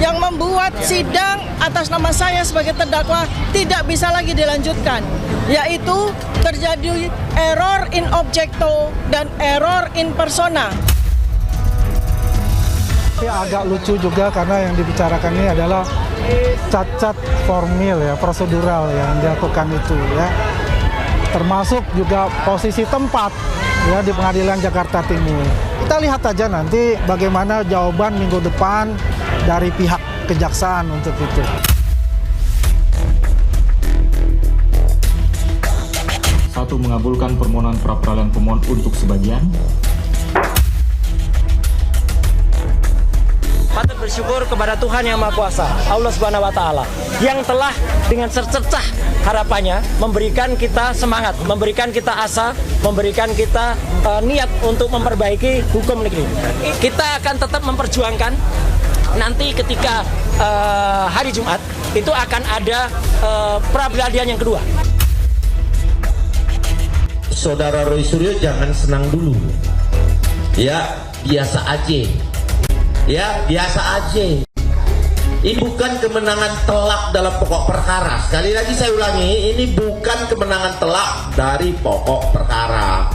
yang membuat sidang atas nama saya sebagai terdakwa tidak bisa lagi dilanjutkan, yaitu terjadi error in objecto dan error in persona. Agak lucu juga karena yang dibicarakan ini adalah cacat formil ya, prosedural yang dilakukan itu ya. Termasuk juga posisi tempat ya di Pengadilan Jakarta Timur. Kita lihat aja nanti bagaimana jawaban minggu depan dari pihak kejaksaan untuk itu. Satu, mengabulkan permohonan pra-peradilan pemohon untuk sebagian. Patut bersyukur kepada Tuhan Yang Maha Kuasa, Allah Subhanahu wa Ta'ala, yang telah dengan secercah harapannya memberikan kita semangat, memberikan kita asa, memberikan kita niat untuk memperbaiki hukum negeri. Kita akan tetap memperjuangkan nanti ketika hari Jumat itu akan ada pra-peradilan yang kedua. Saudara Roy Suryo jangan senang dulu. Ya, biasa aja. Ya, biasa aja. Ini bukan kemenangan telak dalam pokok perkara. Sekali lagi saya ulangi, ini bukan kemenangan telak dari pokok perkara.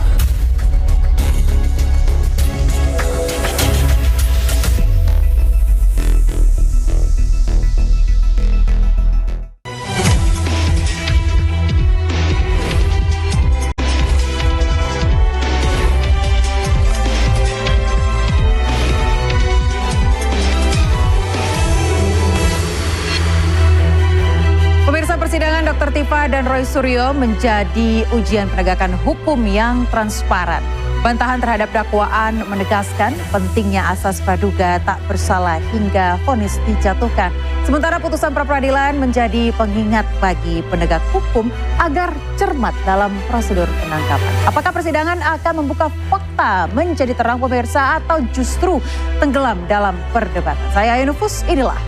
Persidangan Dr. Tifa dan Roy Suryo menjadi ujian penegakan hukum yang transparan. Bantahan terhadap dakwaan menegaskan pentingnya asas praduga tak bersalah hingga vonis dijatuhkan. Sementara putusan pra-peradilan menjadi pengingat bagi penegak hukum agar cermat dalam prosedur penangkapan. Apakah persidangan akan membuka fakta menjadi terang pemirsa atau justru tenggelam dalam perdebatan? Saya Ainufus, inilah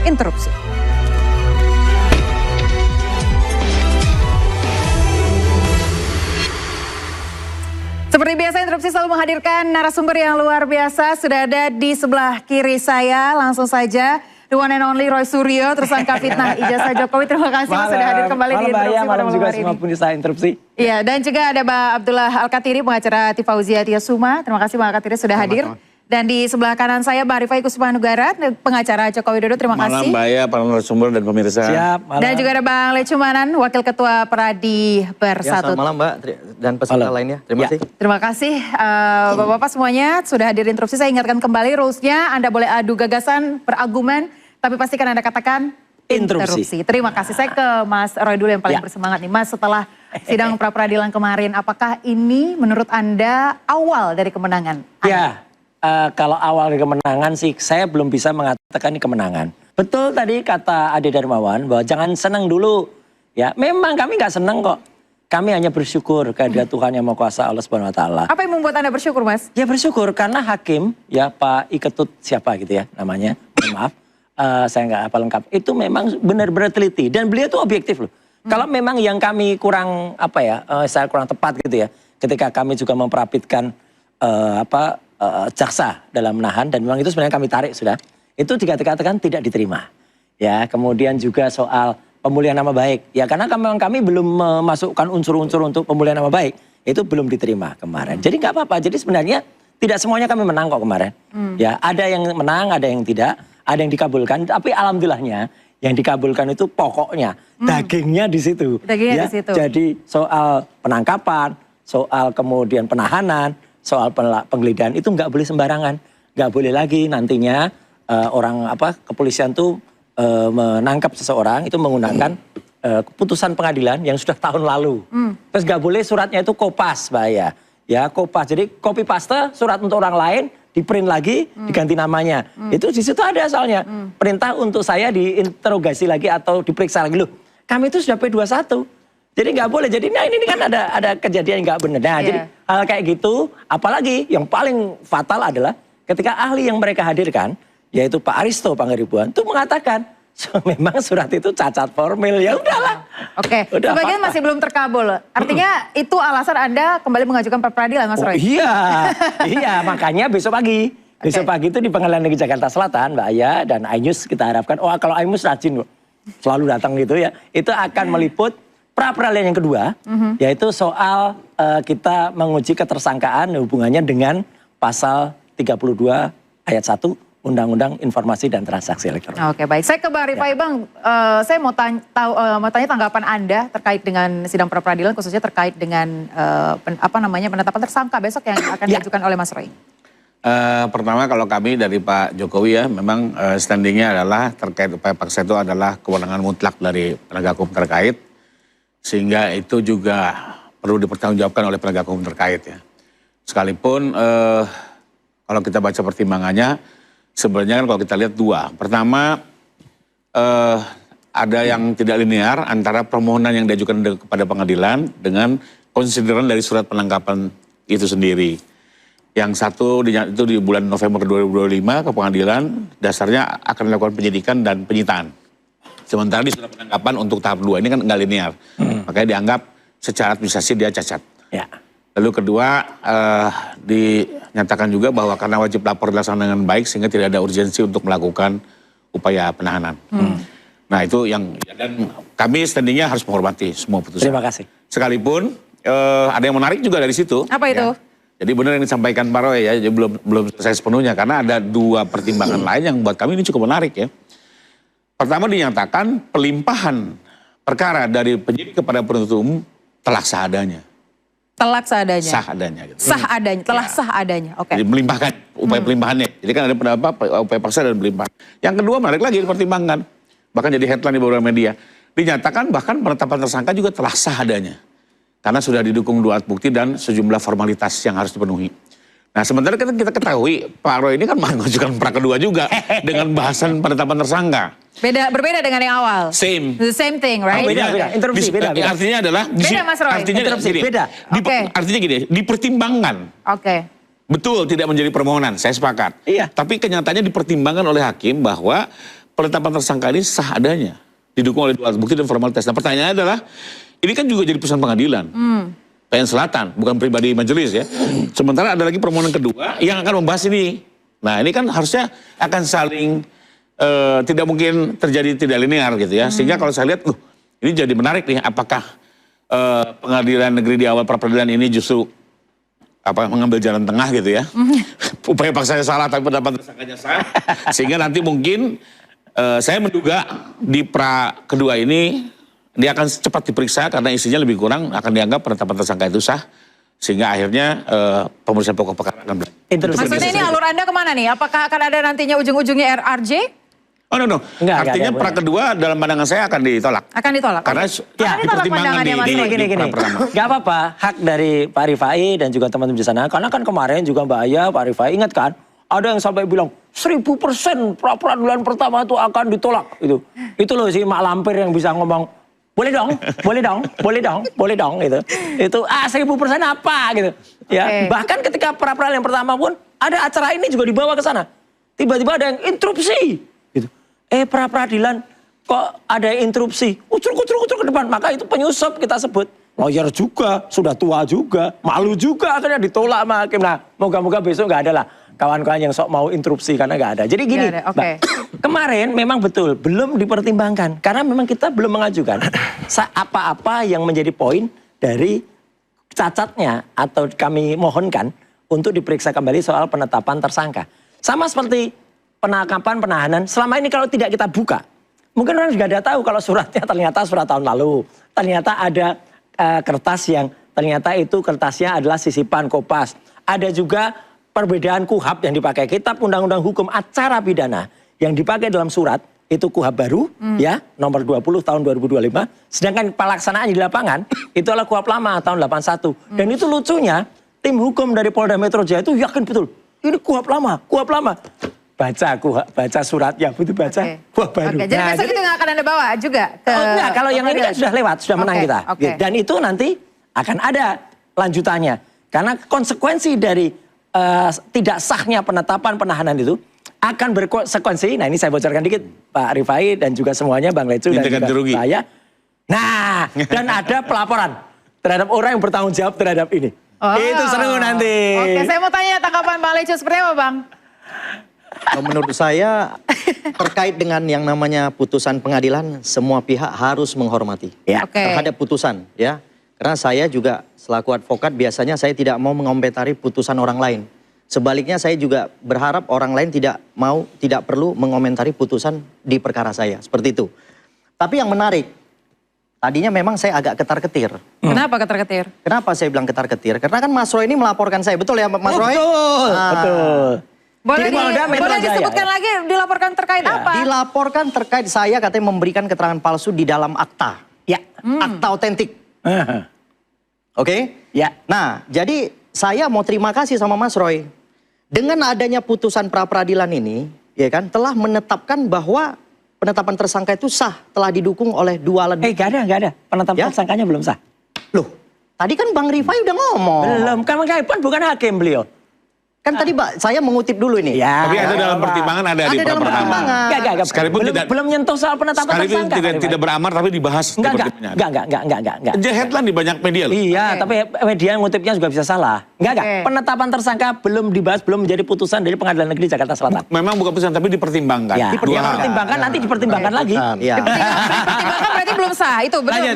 Interupsi. Seperti biasa, Interupsi selalu menghadirkan narasumber yang luar biasa. Sudah ada di sebelah kiri saya, langsung saja the one and only Roy Suryo, tersangka fitnah ijazah Jokowi. Terima kasih Mas sudah hadir kembali di Interupsi pada malam juga hari semua ini. pemirsa Interupsi. Iya, dan juga ada Mbak Abdullah Al-Katiri, pengacara Tifauzia Tiasuma. Terima kasih Mbak Al-Katiri sudah hadir. Dan di sebelah kanan saya Mbak Rifai Kusmanugara, pengacara Joko Widodo. Terima kasih. Malam Mbak ya, para narasumber dan pemirsa. Siap, malam. Dan juga ada Bang Lecumanan, Wakil Ketua Pradi Bersatu. Ya, selamat malam Mbak dan peserta lainnya. Terima kasih. Terima kasih Bapak-Bapak semuanya sudah hadir di Interupsi. Saya ingatkan kembali rules-nya, Anda boleh adu gagasan, berargumen, tapi pastikan Anda katakan Interupsi. Terima kasih. Saya ke Mas Roy dulu yang paling bersemangat nih. Mas, setelah sidang pra-peradilan kemarin, apakah ini menurut Anda awal dari kemenangan Anda? Ya. Kalau awal kemenangan sih saya belum bisa mengatakan ini kemenangan. Betul tadi kata Ade Darmawan bahwa jangan senang dulu. Ya, memang kami nggak senang kok. Kami hanya bersyukur kehadirat Tuhan Yang Maha Kuasa Allah Subhanahu wa Ta'ala. Apa yang membuat Anda bersyukur, Mas? Ya bersyukur karena hakim ya Pak Iketut siapa gitu ya namanya. Mohon maaf, saya nggak hafal lengkap. Itu memang benar-benar teliti dan beliau tuh objektif loh. Kalau memang yang kami kurang saya kurang tepat gitu ya. Ketika kami juga memperapitkan jaksa dalam menahan dan memang itu sebenarnya kami tarik sudah. Itu dikatakan tidak diterima. Ya, kemudian juga soal pemulihan nama baik. Ya, karena memang kami belum memasukkan unsur-unsur untuk pemulihan nama baik. Itu belum diterima kemarin. Jadi nggak apa-apa. Jadi sebenarnya tidak semuanya kami menang kok kemarin. Ya, ada yang menang, ada yang tidak, ada yang dikabulkan. Tapi alhamdulillahnya yang dikabulkan itu pokoknya dagingnya di situ. Dagingnya di situ. Jadi soal penangkapan, soal kemudian penahanan, soal penggeledahan itu nggak boleh sembarangan, nggak boleh lagi nantinya kepolisian tuh menangkap seseorang itu menggunakan keputusan pengadilan yang sudah tahun lalu. Terus nggak boleh suratnya itu kopas, bahaya. Ya kopas, jadi copy paste surat untuk orang lain, di print lagi, diganti namanya. Itu di situ ada asalnya. Perintah untuk saya diinterogasi lagi atau diperiksa lagi loh. Kami itu sudah P21. Jadi nggak boleh. Jadi ini kan ada kejadian nggak benar. Nah, jadi hal kayak gitu, apalagi yang paling fatal adalah ketika ahli yang mereka hadirkan, yaitu Pak Aristo Pangaribuan, itu mengatakan memang surat itu cacat formil. Ya udahlah. Oke. Sebagian masih belum terkabul. Artinya itu alasan Anda kembali mengajukan pra-peradilan, Mas Roy? Iya, iya. Makanya besok pagi Besok pagi itu di Pengadilan Negeri Jakarta Selatan, Mbak Aya dan Ainus kita harapkan, kalau Ainus rajin selalu datang gitu ya, itu akan meliput pra-peradilan yang kedua, yaitu soal kita menguji ketersangkaan hubungannya dengan pasal 32 ayat 1 Undang-Undang Informasi dan Transaksi Elektronik. Oke, baik. Saya ke Bang Rifai, Bang. Saya mau tanya tanggapan Anda terkait dengan sidang pra-peradilan, khususnya terkait dengan penetapan tersangka besok yang akan diajukan oleh Mas Roy. Pertama kalau kami dari Pak Jokowi ya, memang standingnya adalah terkait upaya paksa itu adalah kewenangan mutlak dari penegak hukum terkait, sehingga itu juga perlu dipertanggungjawabkan oleh penegak hukum terkait ya. Sekalipun kalau kita baca pertimbangannya, sebenarnya kan kalau kita lihat dua. Pertama, ada yang tidak linear antara permohonan yang diajukan kepada pengadilan dengan konsideran dari surat penangkapan itu sendiri. Yang satu itu di bulan November 2025 ke pengadilan, dasarnya akan dilakukan penyidikan dan penyitaan. Sementara di surat penangkapan untuk tahap 2 ini kan nggak linear. Makanya dianggap secara administrasi dia cacat. Ya. Lalu kedua, dinyatakan juga bahwa karena wajib lapor dilaksanakan dengan baik sehingga tidak ada urgensi untuk melakukan upaya penahanan. Nah itu yang, dan kami standingnya harus menghormati semua putusan. Terima kasih. Sekalipun ada yang menarik juga dari situ. Apa itu? Ya. Jadi benar yang disampaikan Pak Roy ya, jadi belum selesai sepenuhnya karena ada dua pertimbangan lain yang buat kami ini cukup menarik ya. Pertama dinyatakan pelimpahan perkara dari penyidik kepada penuntut umum telah sah adanya. Telah seadanya. Sah adanya. Gitu. Sah adanya, telah sah adanya. Oke. Jadi melimpahkan upaya pelimpahannya. Jadi kan ada pendapat upaya paksa dan pelimpahan. Yang kedua menarik lagi dipertimbangkan. Bahkan jadi headline di beberapa media. Dinyatakan bahkan penetapan tersangka juga telah sah adanya. Karena sudah didukung dua alat bukti dan sejumlah formalitas yang harus dipenuhi. Nah sementara kita ketahui Pak Roy ini kan mengajukan pra kedua juga dengan bahasan penetapan tersangka. Berbeda dengan yang awal. Same. The same thing, right? Beda. Interupsi, beda. Artinya adalah. Beda Mas Roy. Artinya gini, beda. Artinya gini, dipertimbangkan. Oke. Betul tidak menjadi permohonan, saya sepakat. Iya. Tapi kenyataannya dipertimbangkan oleh hakim bahwa penetapan tersangka ini sah adanya. Didukung oleh dua alat bukti dan formalitas. Nah pertanyaannya adalah, ini kan juga jadi putusan pengadilan. PN Selatan, bukan pribadi majelis ya. Sementara ada lagi permohonan kedua yang akan membahas ini. Nah ini kan harusnya akan saling, tidak mungkin terjadi tidak linear gitu ya. Sehingga kalau saya lihat, ini jadi menarik nih. Apakah pengadilan negeri di awal pra-peradilan ini justru mengambil jalan tengah gitu ya. Upaya paksanya salah tapi pendapat tersangkanya sah. Sehingga nanti mungkin saya menduga di pra kedua ini dia akan cepat diperiksa karena isinya lebih kurang akan dianggap penetapan tersangka itu sah. Sehingga akhirnya pemeriksaan pokok perkara akan berlanjut. Maksudnya ini alur Anda kemana nih? Apakah akan ada nantinya ujung-ujungnya RRJ? Oh no. Artinya pra kedua dalam pandangan saya akan ditolak. Akan ditolak? Karena dipertimbangkan gini. Gak apa-apa, hak dari Pak Rifai dan juga teman-teman di sana. Karena kan kemarin juga Mbak Aya, Pak Rifai ingat kan? Ada yang sampai bilang 1000% pra-peradilan pertama itu akan ditolak. Itu loh si Mak Lampir yang bisa ngomong, boleh dong gitu. Itu 1000% apa gitu. Ya, bahkan ketika pra-peradilan yang pertama pun ada acara ini juga dibawa ke sana. Tiba-tiba ada yang interupsi gitu. Pra-peradilan kok ada yang interupsi. Ucur ke depan, maka itu penyusup kita sebut. Lawyer juga, sudah tua juga, malu juga akhirnya ditolak sama hakim. Nah, moga-moga besok nggak ada lah kawan-kawan yang sok mau interupsi karena nggak ada. Jadi gini, Mbak, kemarin memang betul belum dipertimbangkan karena memang kita belum mengajukan apa-apa yang menjadi poin dari cacatnya atau kami mohonkan untuk diperiksa kembali soal penetapan tersangka. Sama seperti penangkapan penahanan, selama ini kalau tidak kita buka, mungkin orang juga ada tahu kalau suratnya ternyata surat tahun lalu, ternyata ada kertas yang ternyata itu kertasnya adalah sisipan Kopas. Ada juga perbedaan KUHAP yang dipakai, kitab Undang-Undang Hukum Acara Pidana yang dipakai dalam surat itu KUHAP baru ya nomor 20 tahun 2025. Sedangkan pelaksanaan di lapangan itu adalah KUHAP lama tahun 81. Dan itu lucunya tim hukum dari Polda Metro Jaya itu yakin betul ini KUHAP lama. Baca suratnya, betul baca KUHAP baru. Jadi besok itu nggak akan Anda bawa juga ke enggak, kalau yang ini kan sudah lewat, sudah menang kita. Dan itu nanti akan ada lanjutannya. Karena konsekuensi dari tidak sahnya penetapan penahanan itu akan berkonsekuensi. Nah ini saya bocorkan dikit Pak Rifai dan juga semuanya Bang Lecu dan juga saya. Nah dan ada pelaporan terhadap orang yang bertanggung jawab terhadap ini. Itu seru nanti. Oke, saya mau tanya tanggapan Bang Lecu seperti apa Bang? Menurut saya terkait dengan yang namanya putusan pengadilan, semua pihak harus menghormati terhadap putusan, ya. Karena saya juga selaku advokat biasanya saya tidak mau mengomentari putusan orang lain. Sebaliknya saya juga berharap orang lain tidak perlu mengomentari putusan di perkara saya, seperti itu. Tapi yang menarik, tadinya memang saya agak ketar-ketir. Kenapa ketar-ketir? Kenapa saya bilang ketar-ketir? Karena kan Mas Roy ini melaporkan saya, betul ya Mas Roy? Betul. Boleh, boleh Jaya, disebutkan lagi dilaporkan terkait apa? Dilaporkan terkait saya katanya memberikan keterangan palsu di dalam akta. Ya. Akta otentik. Oke? Ya. Nah, jadi saya mau terima kasih sama Mas Roy. Dengan adanya putusan pra-peradilan ini, ya kan, telah menetapkan bahwa penetapan tersangka itu sah, telah didukung oleh 2 alat bukti. Gak ada. Penetapan tersangkanya belum sah. Loh, tadi kan Bang Rifai udah ngomong. Belum, kan bukan hakim beliau. Kan tadi saya mengutip dulu ini. Ya. Tapi ada dalam pertimbangan, ada di dalam pertimbangan. Enggak. Sekalipun Belum nyentuh soal penetapan tersangka. Sekalipun tidak beramar tapi dibahas. Enggak. Headline di banyak media loh. Iya, tapi media ngutipnya juga bisa salah. Enggak. Penetapan tersangka belum dibahas, belum menjadi putusan dari Pengadilan Negeri Jakarta Selatan. Memang bukan putusan tapi dipertimbangkan. Ya, dipertimbangkan nanti dipertimbangkan lagi. Ya. Dipertimbangkan berarti belum sah, itu benar ya?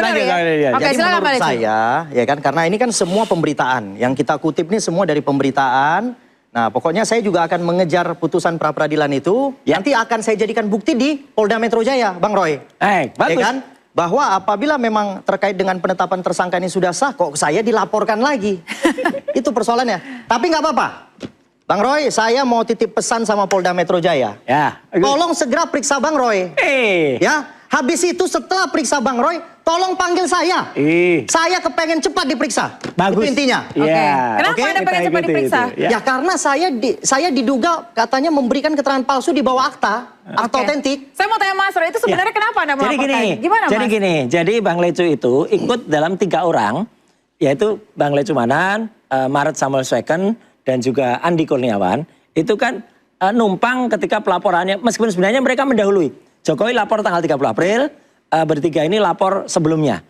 Oke, Jadi silakan menurut saya, ya kan, karena ini kan semua pemberitaan. Yang kita kutip ini semua dari pemberitaan. Nah, pokoknya saya juga akan mengejar putusan pra-peradilan itu. Ya. Nanti akan saya jadikan bukti di Polda Metro Jaya, Bang Roy. Bagus. Ya kan? Bahwa apabila memang terkait dengan penetapan tersangka ini sudah sah, kok saya dilaporkan lagi. Itu persoalannya. Tapi nggak apa-apa. Bang Roy, saya mau titip pesan sama Polda Metro Jaya. Ya. Tolong segera periksa Bang Roy. Ya. Habis itu setelah periksa Bang Roy, tolong panggil saya. Saya kepengen cepat diperiksa. Bagus. Itu intinya. Oke. Kenapa Anda pengen cepat diperiksa? Ya karena saya diduga katanya memberikan keterangan palsu di bawah akta otentik. Saya mau tanya Mas Roy, itu sebenarnya kenapa Anda melaporkan? Gimana Mas? Jadi Bang Lecu itu ikut dalam 3 orang, yaitu Bang Lecu Manan, Maret Samuel Sweken, dan juga Andi Kurniawan. Itu kan numpang ketika pelaporannya, meskipun sebenarnya mereka mendahului. Jokowi lapor tanggal 30 April, bertiga ini lapor sebelumnya.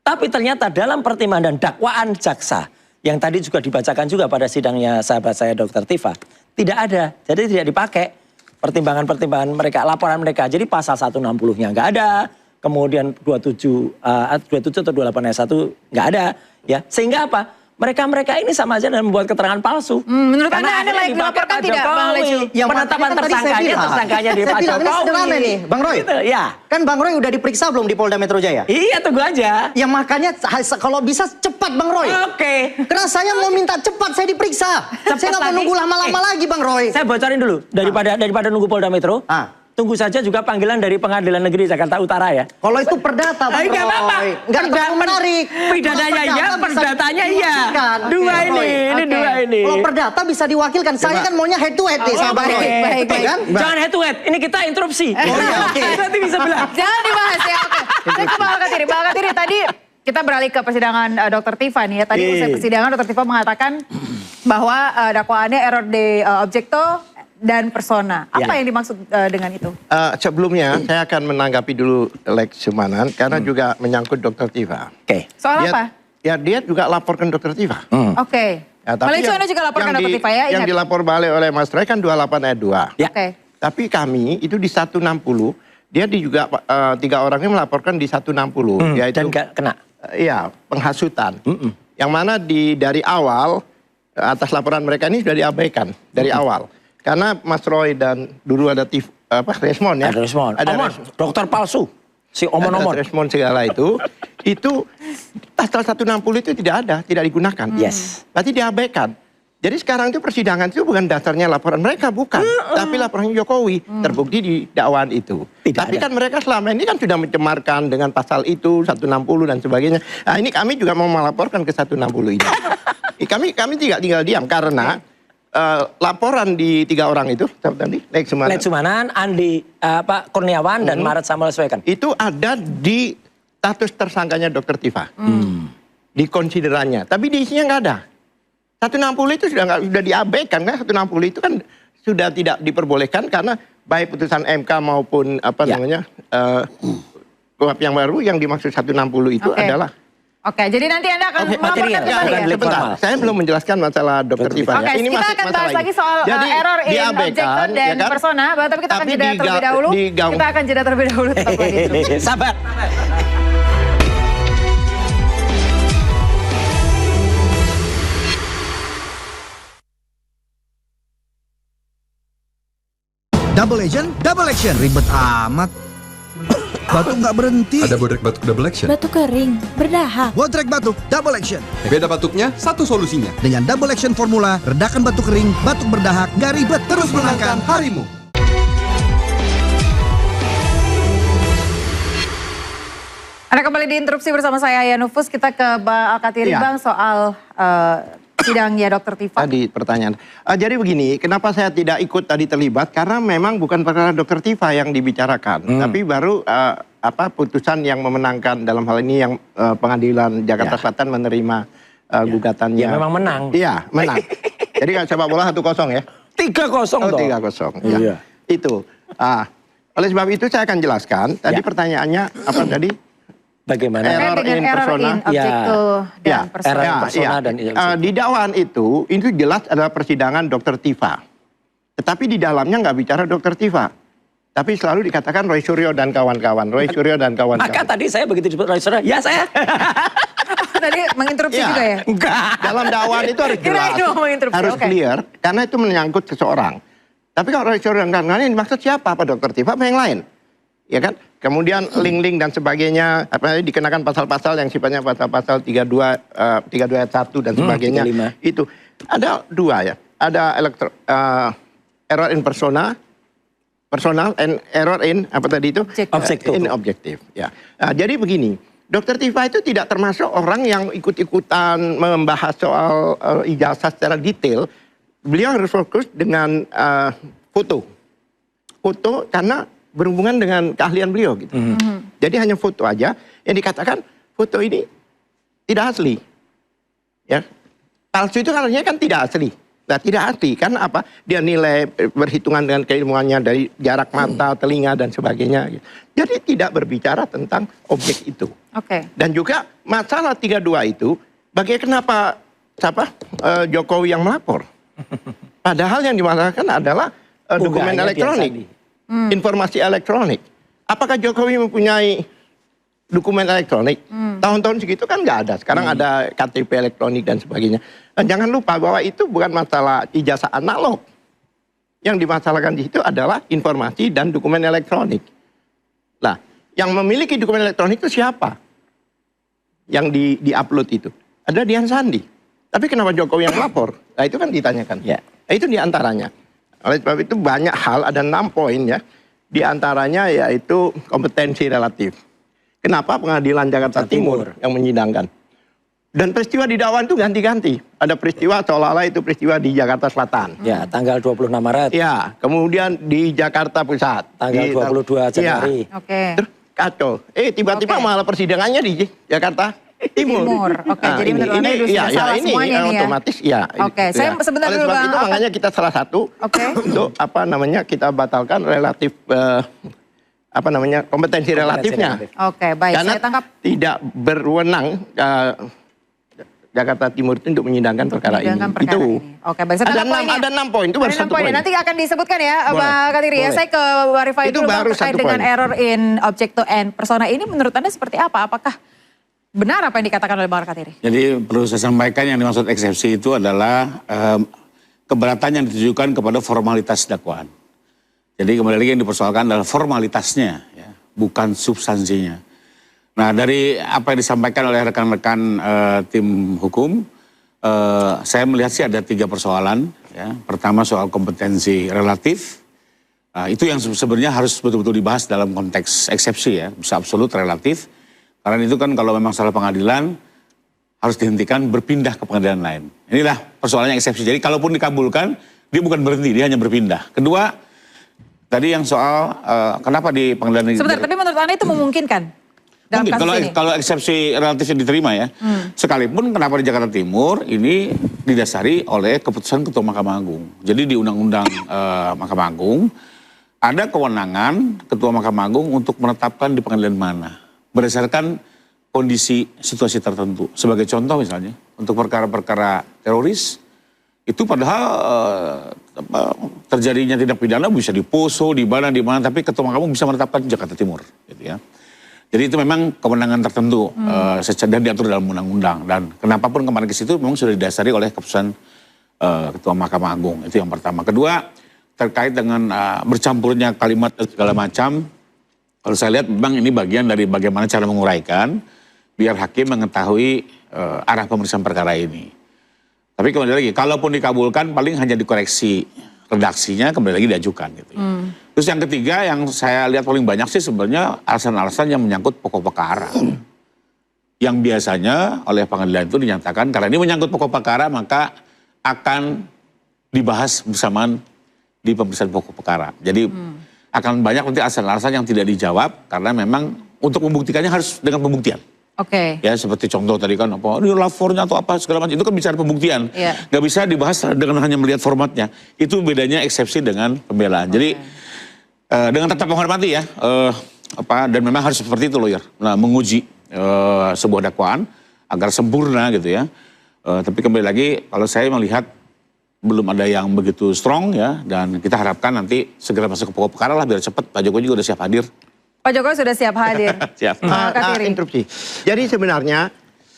Tapi ternyata dalam pertimbangan dan dakwaan jaksa, yang tadi juga dibacakan juga pada sidangnya sahabat saya Dr. Tifa, tidak ada. Jadi tidak dipakai pertimbangan-pertimbangan mereka, laporan mereka. Jadi pasal 160-nya nggak ada, kemudian 27 atau 28 ayat 1 nggak ada. Ya. Sehingga apa? Mereka ini sama aja dan membuat keterangan palsu. Menurut Anda layak dilaporkan tidak, Bang Lecu? Yang penetapan tersangkanya di Pak Jokowi. Sederhana nih, Bang Roy. Gitu, ya. Kan Bang Roy udah diperiksa belum di Polda Metro Jaya? Iya, tunggu aja. Ya makanya kalau bisa cepat Bang Roy. Oke. Karena saya mau minta cepat saya diperiksa. Saya nggak mau nunggu lama-lama lagi Bang Roy. Saya bocorin dulu daripada nunggu Polda Metro. Tunggu saja juga panggilan dari Pengadilan Negeri Jakarta Utara ya. Kalau itu perdata, Bang Roy. Enggak apa-apa. Enggak terlalu menarik. Pidananya iya, perdatanya iya. Dua ini. Kalau perdata bisa diwakilkan. Saya kan maunya head to head nih sama Bang Roy. Baik. Jangan head to head. Ini kita interupsi. Nanti bisa belah. Jangan dibahas ya. Oke. Saya ke Bang Alkatiri. Bang Alkatiri tadi kita beralih ke persidangan Dr. Tifa nih ya. Tadi usai persidangan Dr. Tifa mengatakan bahwa dakwaannya error de objecto dan persona. Apa yang dimaksud dengan itu? Sebelumnya saya akan menanggapi dulu Lex Sumanan karena juga menyangkut Dr. Tifa. Oke. Soal apa? Ya dia juga laporkan Dr. Tifa. Oke. Ya, tapi Anda juga laporkan Dr. Tifa ya? Yang dilapor balik oleh Mas Roy kan 28 ayat 2. Ya. Oke. Tapi kami itu di 160, dia juga 3 orang ini melaporkan di 160. Yaitu, dan gak kena? Iya, penghasutan. Yang mana dari awal, atas laporan mereka ini sudah diabaikan dari awal. Karena Mas Roy dan dulu ada Resmond ya. Ada Resmond. Dokter palsu. Si omon-omon. Resmond segala itu pasal 160 itu tidak digunakan. Yes. Berarti diabaikan. Jadi sekarang itu persidangan itu bukan dasarnya laporan mereka, bukan. Tapi laporan Jokowi, terbukti di dakwaan itu. Tapi kan mereka selama ini kan sudah mencemarkan dengan pasal itu, 160 dan sebagainya. Nah ini kami juga mau melaporkan ke 160 ini. Kami tidak tinggal diam karena laporan di 3 orang itu, tadi Lex Sumanan, Andi Kurniawan, dan Maret Samuel Sweken. Itu ada di status tersangkanya Dr. Tifa. Di konsiderannya. Tapi di isinya nggak ada. 160 itu sudah diabaikan kan? 160 itu kan sudah tidak diperbolehkan karena baik putusan MK maupun KUHP yang baru yang dimaksud 160 itu adalah Oke, jadi nanti Anda akan melaporkan kembali ya? Sebentar, saya belum menjelaskan masalah Dr. Tifa. Oke, Ini kita masih akan masalah bahas lagi soal Jadi, error in objecto dan persona, tapi kita akan jeda terlebih dahulu. Kita akan jeda terlebih dahulu, tetap lagi. Sabar. Double agent, double action. Ribet amat. Batuk nggak berhenti. Ada bodrek batuk double action. Batuk kering, berdahak. Bodrek batuk, double action. Beda batuknya, satu solusinya. Dengan double action formula, redakan batuk kering, batuk berdahak, nggak ribet, terus menangkan harimu. Anda kembali diinterupsi bersama saya Yanufus. Kita ke Bang Alkatiri, Bang, soal sidangnya Dr. Tifa. Tadi pertanyaan. Jadi begini, kenapa saya tidak ikut tadi terlibat? Karena memang bukan perkara Dr. Tifa yang dibicarakan, tapi baru putusan yang memenangkan dalam hal ini yang pengadilan Jakarta Selatan menerima gugatannya. Ya memang menang. Iya, menang. Jadi kan sepak bola 1-0 ya? 3-0 dong. 3-0. Ya. Itu. Oleh sebab itu saya akan jelaskan. Tadi pertanyaannya apa tadi? Bagaimana? Error in persona. Di dakwaan itu jelas adalah persidangan Dr. Tifa. Tetapi di dalamnya nggak bicara Dr. Tifa. Tapi selalu dikatakan Roy Suryo dan kawan-kawan. Roy Suryo dan kawan-kawan. Maka tadi saya begitu disebut Roy Suryo, ya saya. Tadi menginterupsi juga ya? Enggak. Dalam dakwaan itu harus jelas. Harus clear. Karena itu menyangkut seseorang. Tapi kalau Roy Suryo dan kawan-kawan ini dimaksud siapa? Apa Dr. Tifa apa yang lain? Ya kan? Kemudian link-link dan sebagainya, dikenakan pasal-pasal yang sifatnya pasal-pasal 32 ayat 1 dan sebagainya. 35. Itu ada dua ya. Ada error in personal and error in apa tadi itu? In objective. Ya. Jadi begini, Dr. Tifa itu tidak termasuk orang yang ikut-ikutan membahas soal ijazah secara detail. Beliau harus fokus dengan foto karena berhubungan dengan keahlian beliau gitu. Jadi hanya foto aja yang dikatakan foto ini tidak asli. Ya. Palsu itu artinya kan tidak asli. Nah, tidak asli karena apa? Dia nilai berhitungan dengan keilmuannya dari jarak mata, telinga dan sebagainya. Jadi tidak berbicara tentang objek itu. Dan juga masalah 32 itu kenapa Jokowi yang melapor? Padahal yang dimasalahkan adalah dokumen elektronik. Informasi elektronik. Apakah Jokowi mempunyai dokumen elektronik? Tahun-tahun segitu kan nggak ada. Sekarang ada KTP elektronik dan sebagainya. Dan jangan lupa bahwa itu bukan masalah ijazah analog. Yang dimasalahkan di situ adalah informasi dan dokumen elektronik. Nah, yang memiliki dokumen elektronik itu siapa? Yang di-upload itu. Ada Dian Sandi. Tapi kenapa Jokowi yang melapor? Nah, itu kan ditanyakan. Nah, itu diantaranya. Oleh sebab itu banyak hal, ada 6 poin ya. Di antaranya yaitu kompetensi relatif. Kenapa pengadilan Jakarta Timur yang menyidangkan? Dan peristiwa di dakwaan itu ganti-ganti. Ada peristiwa seolah-olah itu peristiwa di Jakarta Selatan. Ya, tanggal 26 Maret. Ya, kemudian di Jakarta Pusat. Tanggal 22 Januari. Terus kacau. Tiba-tiba malah persidangannya di Jakarta Timur. Jadi menurut Anda sudah salah semuanya nih ya? Otomatis ya. Saya sebentar dulu Bang. Itu makanya kita salah satu untuk kita batalkan relatif kompetensi relatifnya. Baik. Karena saya tangkap tidak berwenang Jakarta Timur itu untuk menyidangkan perkara ini. Baik. Ada 6 poin, itu baru 1 poin. Nanti akan disebutkan ya, Bang Alkatiri ya. Saya ke verify dulu Bang, terkait dengan error in objecto and persona ini menurut Anda seperti apa? Apakah benar apa yang dikatakan oleh Bang Alkatiri? Jadi perlu saya sampaikan yang dimaksud eksepsi itu adalah keberatan yang ditujukan kepada formalitas dakwaan. Jadi kembali lagi yang dipersoalkan adalah formalitasnya, ya, bukan substansinya. Nah, dari apa yang disampaikan oleh rekan-rekan tim hukum, saya melihat sih ada 3 persoalan. Ya. Pertama soal kompetensi relatif, itu yang sebenarnya harus betul-betul dibahas dalam konteks eksepsi ya, bisa absolut relatif. Karena itu kan kalau memang salah pengadilan harus dihentikan berpindah ke pengadilan lain. Inilah persoalannya eksepsi. Jadi kalaupun dikabulkan, dia bukan berhenti, dia hanya berpindah. Kedua, tadi yang soal kenapa di pengadilan negeri. Sebentar, tapi menurut Anda itu memungkinkan? Mungkin kalau eksepsi relatifnya diterima ya. Sekalipun kenapa di Jakarta Timur ini didasari oleh keputusan Ketua Mahkamah Agung. Jadi di Undang-Undang Mahkamah Agung ada kewenangan Ketua Mahkamah Agung untuk menetapkan di pengadilan mana. Berdasarkan kondisi situasi tertentu. Sebagai contoh misalnya, untuk perkara-perkara teroris, itu padahal terjadinya tindak pidana bisa di Poso, di mana, tapi Ketua Mahkamah bisa menetapkan Jakarta Timur. Gitu ya. Jadi itu memang kewenangan tertentu dan diatur dalam undang-undang. Dan kenapapun kemarin ke situ memang sudah didasari oleh keputusan Ketua Mahkamah Agung. Itu yang pertama. Kedua, terkait dengan bercampurnya kalimat dan segala macam, kalau saya lihat memang ini bagian dari bagaimana cara menguraikan biar hakim mengetahui arah pemeriksaan perkara ini. Tapi kembali lagi, kalaupun dikabulkan paling hanya dikoreksi redaksinya, kembali lagi diajukan gitu. Terus yang ketiga yang saya lihat paling banyak sih sebenarnya alasan-alasan yang menyangkut pokok perkara. Yang biasanya oleh pengadilan itu dinyatakan karena ini menyangkut pokok perkara maka akan dibahas bersamaan di pemeriksaan pokok perkara. Jadi akan banyak nanti alasan-alasan yang tidak dijawab karena memang untuk membuktikannya harus dengan pembuktian. Oke. Ya seperti contoh tadi kan apa ini lapornya atau apa segala macam itu kan bicara pembuktian. Nggak bisa dibahas dengan hanya melihat formatnya. Itu bedanya eksepsi dengan pembelaan. Jadi dengan tetap menghormati ya dan memang harus seperti itu lawyer. Nah, menguji sebuah dakwaan agar sempurna gitu ya. Tapi kembali lagi kalau saya melihat belum ada yang begitu strong ya dan kita harapkan nanti segera masuk ke pokok perkara lah biar cepat. Pak Jokowi juga udah siap hadir. Pak Jokowi sudah siap hadir. Siap. Interupsi. Jadi sebenarnya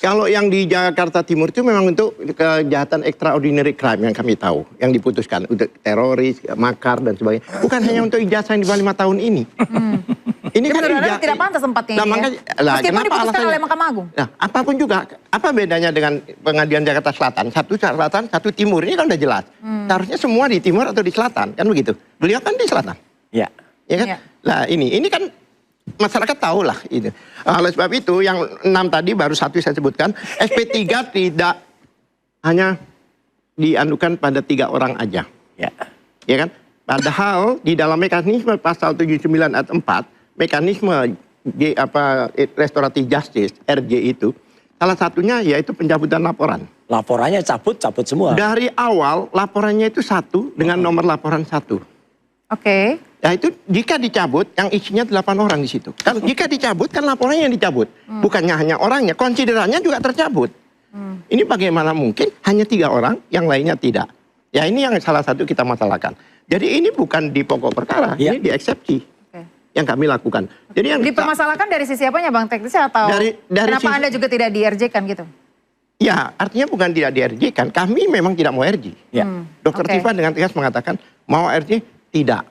kalau yang di Jakarta Timur itu memang untuk kejahatan extraordinary crime yang kami tahu, yang diputuskan untuk teroris, makar dan sebagainya. Bukan hanya untuk ijazah yang di bawah 5 tahun ini. Ini kan ijazah tidak pantas tempatnya ini. Meskipun diputuskan oleh Mahkamah Agung. Nah, apapun juga, apa bedanya dengan pengadilan Jakarta Selatan? Satu selatan, satu timur. Ini kan udah jelas. Seharusnya semua di timur atau di selatan, kan begitu. Beliau kan di selatan. Ya. Ya kan? Nah, ini kan masyarakat tahu lah itu. Oleh sebab itu yang 6 tadi baru satu saya sebutkan, SP3 tidak hanya dianukan pada 3 orang aja. Ya. Ya kan? Padahal di dalam mekanisme pasal 79 ayat 4, mekanisme restoratif justice RJ itu salah satunya yaitu pencabutan laporan. Laporannya cabut semua. Dari awal laporannya itu 1 dengan nomor laporan 1. Oke. Nah itu jika dicabut, yang isinya 8 orang di situ. Kan jika dicabut, kan laporannya yang dicabut. Bukannya hanya orangnya, konsiderannya juga tercabut. Ini bagaimana mungkin hanya 3 orang, yang lainnya tidak. Ya ini yang salah satu kita masalahkan. Jadi ini bukan di pokok perkara, ini di eksepsi yang kami lakukan. Jadi yang dipermasalahkan dari sisi apanya Bang teknisnya atau dari kenapa sisi, Anda juga tidak di-RJ-kan gitu? Ya artinya bukan tidak di-RJ-kan, kami memang tidak mau RJ. Dr. Tifa dengan tegas mengatakan mau RJ tidak.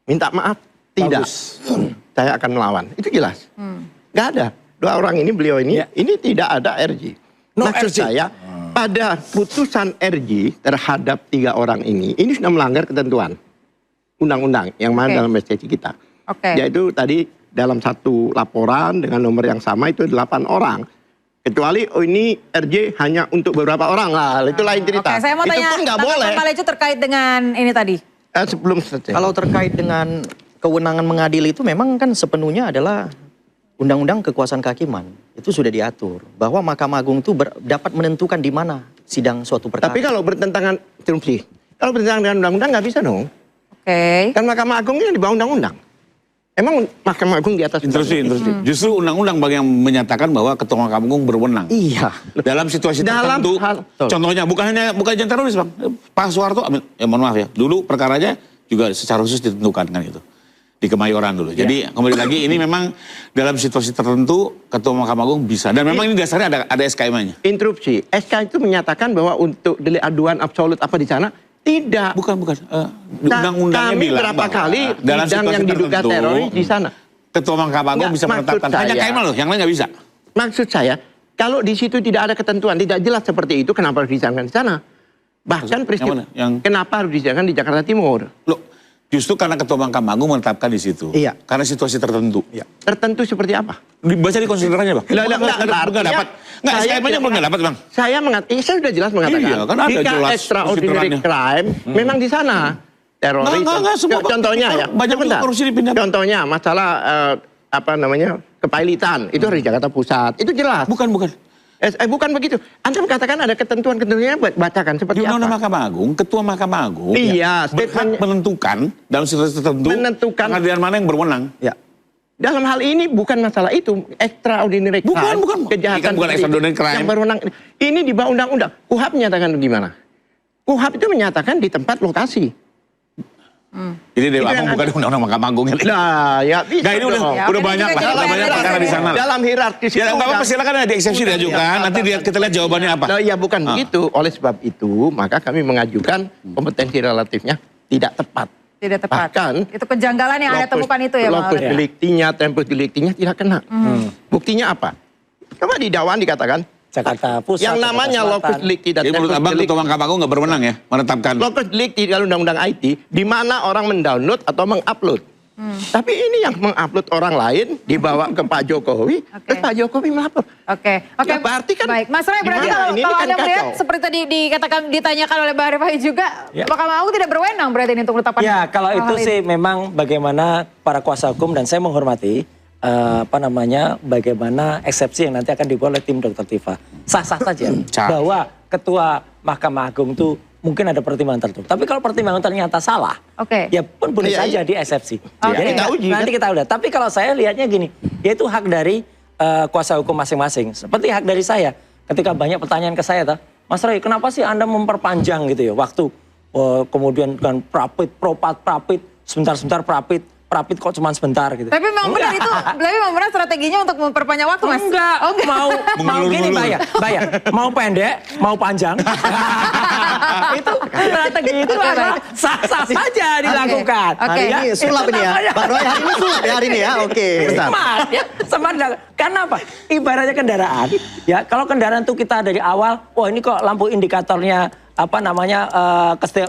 Minta maaf, tidak. Saya akan melawan. Itu jelas. Nggak ada. 2 orang ini, beliau ini, ini tidak ada RJ. Maksud saya, pada putusan RJ terhadap 3 orang ini sudah melanggar ketentuan undang-undang yang mana dalam SCC kita. Yaitu tadi dalam satu laporan dengan nomor yang sama itu 8 orang. Kecuali ini RJ hanya untuk beberapa orang. Nah, itu lain cerita. Saya mau tanya, itu pun nggak boleh. Pak Lecu terkait dengan ini tadi. Sebelum kalau terkait dengan kewenangan mengadili itu memang kan sepenuhnya adalah undang-undang kekuasaan kehakiman. Itu sudah diatur bahwa Mahkamah Agung itu dapat menentukan di mana sidang suatu perkara. Tapi kalau bertentangan interupsi, kalau bertentangan dengan undang-undang nggak bisa dong. Kan Mahkamah Agung ini di bawah undang-undang. Emang Mahkamah Agung di atas interupsi. Justru undang-undang bagi yang menyatakan bahwa Ketua Mahkamah Agung berwenang. Iya. Dalam situasi tertentu, contohnya bukan hanya teroris Bang. Pak Soeharto, ya mohon maaf ya, dulu perkaranya juga secara khusus ditentukan kan itu. Di Kemayoran dulu. Jadi kembali lagi ini memang dalam situasi tertentu Ketua Mahkamah Agung bisa. Dan memang ini dasarnya ada SK-nya. Interupsi. SK itu menyatakan bahwa untuk delik aduan absolut apa di sana tidak. Bukan. Undang-undangnya bilang berapa kali dalam sidang yang diduga teroris di sana. Ketua Mahkamah Agung bisa menetapkan. Hanya KMA loh, yang lain nggak bisa. Maksud saya, kalau di situ tidak ada ketentuan, tidak jelas seperti itu, kenapa harus disidangkan di sana? Bahkan peristiwa, kenapa harus disidangkan di Jakarta Timur? Loh, justru karena Ketua Mahkamah Agung menetapkan di situ. Iya. Karena situasi tertentu. Tertentu seperti apa? Dibaca di konsiderannya Bang. Nggak dapat. Nggak, SK-nya belum nggak dapat Bang. Saya sudah jelas mengatakan. Iya, kan ada jika jelas extraordinary crime, memang di sana. Teroris. Contohnya ya. Banyak korupsi dipindah. Contohnya masalah kepailitan. Itu harus di Jakarta Pusat. Itu jelas. Bukan. Bukan begitu. Anda mengatakan ada ketentuan-ketentuannya, bacakan seperti apa? Di Undang-Undang Mahkamah Agung, Ketua Mahkamah Agung berhak menentukan dalam situasi tertentu pengadilan mana yang berwenang. Dalam hal ini bukan masalah itu, extraordinary crime. Bukan. Kejahatan Bukan extraordinary crime. yang berwenang. Ini di bawah undang-undang. KUHP menyatakan di mana? KUHP itu menyatakan di tempat lokasi. Ini Dewa Agung bukan undang-undang Mahkamah Agung ini. Nah, ya bisa. Nah, ini udah banyak lah, udah banyak perkara di sana. Dalam hierarkis ya, itu. Bapak silakan ada eksepsi diajukan, nanti kita lihat jawabannya apa. Nah, ya bukan begitu. Oleh sebab itu, maka kami mengajukan kompetensi relatifnya tidak tepat. Tidak tepat. Bahkan itu kejanggalan yang Anda temukan itu ya, Bang Lokus deliktinya, tempus deliktinya tidak kena. Buktinya apa? Coba di dakwaan dikatakan Jakarta Pusat. yang namanya lokus delikti dan Jadi menurut Abang Ketua Mahkamah Agung nggak berwenang ya menetapkan. Lokus delikti dalam undang-undang IT di mana orang mendownload atau mengupload. Tapi ini yang mengupload orang lain dibawa ke Pak Jokowi, terus Pak Jokowi melapor. Oke. Ya, berarti kan Baik, Mas Roy, berarti kalau kan Anda melihat kacau. seperti tadi ditanyakan oleh Bang Rifai juga, Mahkamah Agung tidak berwenang berarti ini untuk menetapkan. Ya, kalau hal-hal itu ini. sih memang bagaimana para kuasa hukum dan saya menghormati bagaimana eksepsi yang nanti akan dibuat oleh tim Dr. Tifa. Sah-sah saja bahwa Ketua Mahkamah Agung itu mungkin ada pertimbangan tertentu. Tapi kalau pertimbangan ternyata salah, ya pun boleh saja di eksepsi. Jadi nanti kita lihat. Tapi kalau saya lihatnya gini, yaitu hak dari kuasa hukum masing-masing. Seperti hak dari saya. Ketika banyak pertanyaan ke saya, Mas Roy, kenapa sih Anda memperpanjang gitu ya waktu? Kemudian dengan prapit, sebentar-sebentar prapit kok cuma sebentar gitu. Tapi memang benar itu, tapi memang benar strateginya untuk memperpanjang waktu, Mas. Enggak, mau gini bayar, mau pendek, mau panjang. Itu strategi itu adalah sah-sah saja dilakukan. Oke. Ini sulap ini ya, Pak Roy hari ini sulap ya hari ini ya, oke. Smart ya, karena apa? Ibaratnya kendaraan, ya kalau kendaraan itu kita dari awal, wah ini kok lampu indikatornya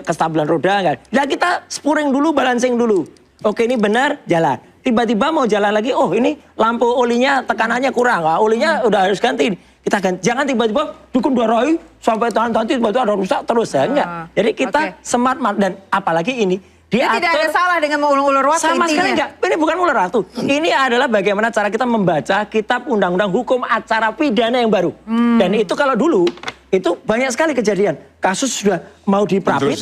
kestabilan roda enggak. Nah kita spuring dulu, balancing dulu. Oke ini benar, jalan. Tiba-tiba mau jalan lagi, oh ini lampu olinya tekanannya kurang, olinya udah harus ganti. Kita ganti, jangan tiba-tiba dikendarain sampai tahan-tahan tiba-tiba ada rusak terus ya enggak. Jadi kita smart dan apalagi ini diatur. Tidak ada salah dengan mengulur waktu sama intinya. sekali enggak. Ini bukan ulur waktu. Ini adalah bagaimana cara kita membaca kitab undang-undang hukum acara pidana yang baru. Dan itu kalau dulu itu banyak sekali kejadian. Kasus sudah mau diprapit,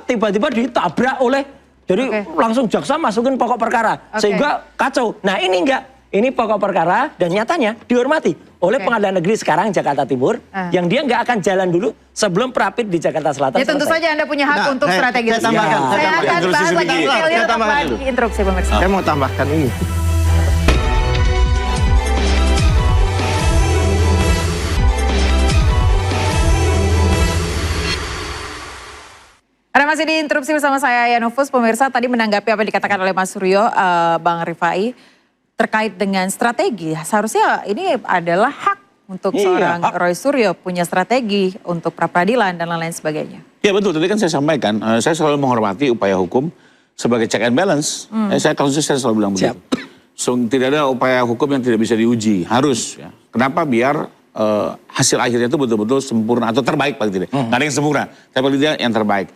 tiba-tiba ditabrak oleh. Jadi langsung jaksa masukin pokok perkara. Sehingga kacau. Nah ini enggak. Ini pokok perkara dan nyatanya dihormati oleh Pengadilan Negeri sekarang Jakarta Timur. Yang dia nggak akan jalan dulu sebelum prapit di Jakarta Selatan. Ya tentu saja Anda punya hak untuk strategi. Saya tambahkan. Saya akan bahas lagi detailnya di interupsi pemirsa. Saya mau tambahkan ini. Ada masih di interupsi bersama saya Yanufus. Pemirsa tadi menanggapi apa yang dikatakan oleh Mas Suryo, Bang Rifai terkait dengan strategi. Seharusnya ini adalah hak untuk seorang Roy Suryo punya strategi untuk pra-peradilan dan lain-lain sebagainya. Ya betul, tadi kan saya sampaikan, saya selalu menghormati upaya hukum sebagai check and balance. Saya konsisten selalu bilang begitu. So, tidak ada upaya hukum yang tidak bisa diuji, harus. Ya. Kenapa? Biar hasil akhirnya itu betul-betul sempurna atau terbaik paling tidak. Nggak ada yang sempurna, tapi paling tidak yang terbaik.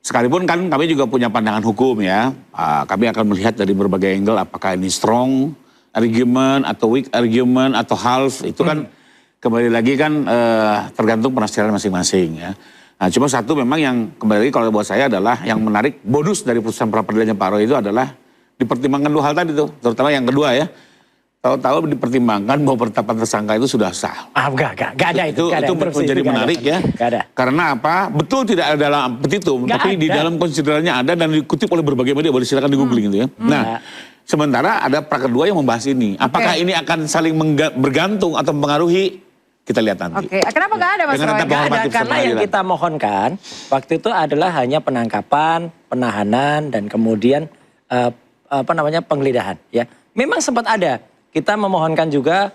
Sekalipun kan kami juga punya pandangan hukum ya, kami akan melihat dari berbagai angle apakah ini strong argument atau weak argument atau half, itu kan kembali lagi kan tergantung penafsiran masing-masing ya. Nah cuma satu memang yang kembali lagi kalau buat saya adalah yang menarik bonus dari putusan pra-peradilannya Pak Roy itu adalah dipertimbangkan dua hal tadi tuh, terutama yang kedua ya. Tahu-tahu dipertimbangkan bahwa penetapan tersangka itu sudah sah. Enggak ada itu. Itu menjadi menarik ya. Karena apa? Betul tidak ada dalam petitum, tapi di dalam konsiderannya ada dan dikutip oleh berbagai media, boleh silakan di googling gitu ya. Nah, sementara ada pra kedua yang membahas ini. Apakah ini akan saling bergantung atau mempengaruhi? Kita lihat nanti. Kenapa nggak ada Mas Roy? Nggak ada, karena yang kita mohonkan waktu itu adalah hanya penangkapan, penahanan dan kemudian penggeledahan ya. Memang sempat ada. Kita memohonkan juga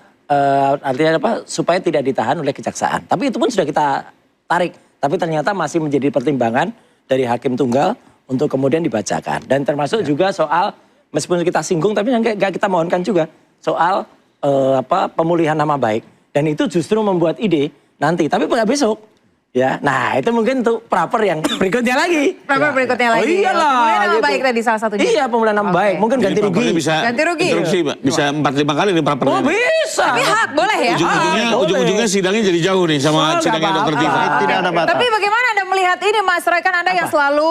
artinya apa supaya tidak ditahan oleh kejaksaan. Tapi itu pun sudah kita tarik. Tapi ternyata masih menjadi pertimbangan dari hakim tunggal untuk kemudian dibacakan. Dan termasuk juga soal meskipun kita singgung tapi nggak kita mohonkan juga soal pemulihan nama baik. Dan itu justru membuat ide nanti. Tapi nggak besok. Ya, nah itu mungkin untuk praper yang berikutnya lagi. Praper berikutnya lagi. Oh iyalah. Pemulihan nama gitu. baik tadi salah satunya. Iya, pemulihan nama baik. Mungkin ganti rugi. Ganti rugi. Interupsi, Mbak. Bisa 4-5 kali nih prapernya. Oh bisa. Tapi hak boleh ya? Ujung-ujungnya sidangnya jadi jauh nih sama sidangnya Dr. Tifa. Tidak ada batas. Tapi bagaimana Anda melihat ini Mas Roy? Kan Anda yang selalu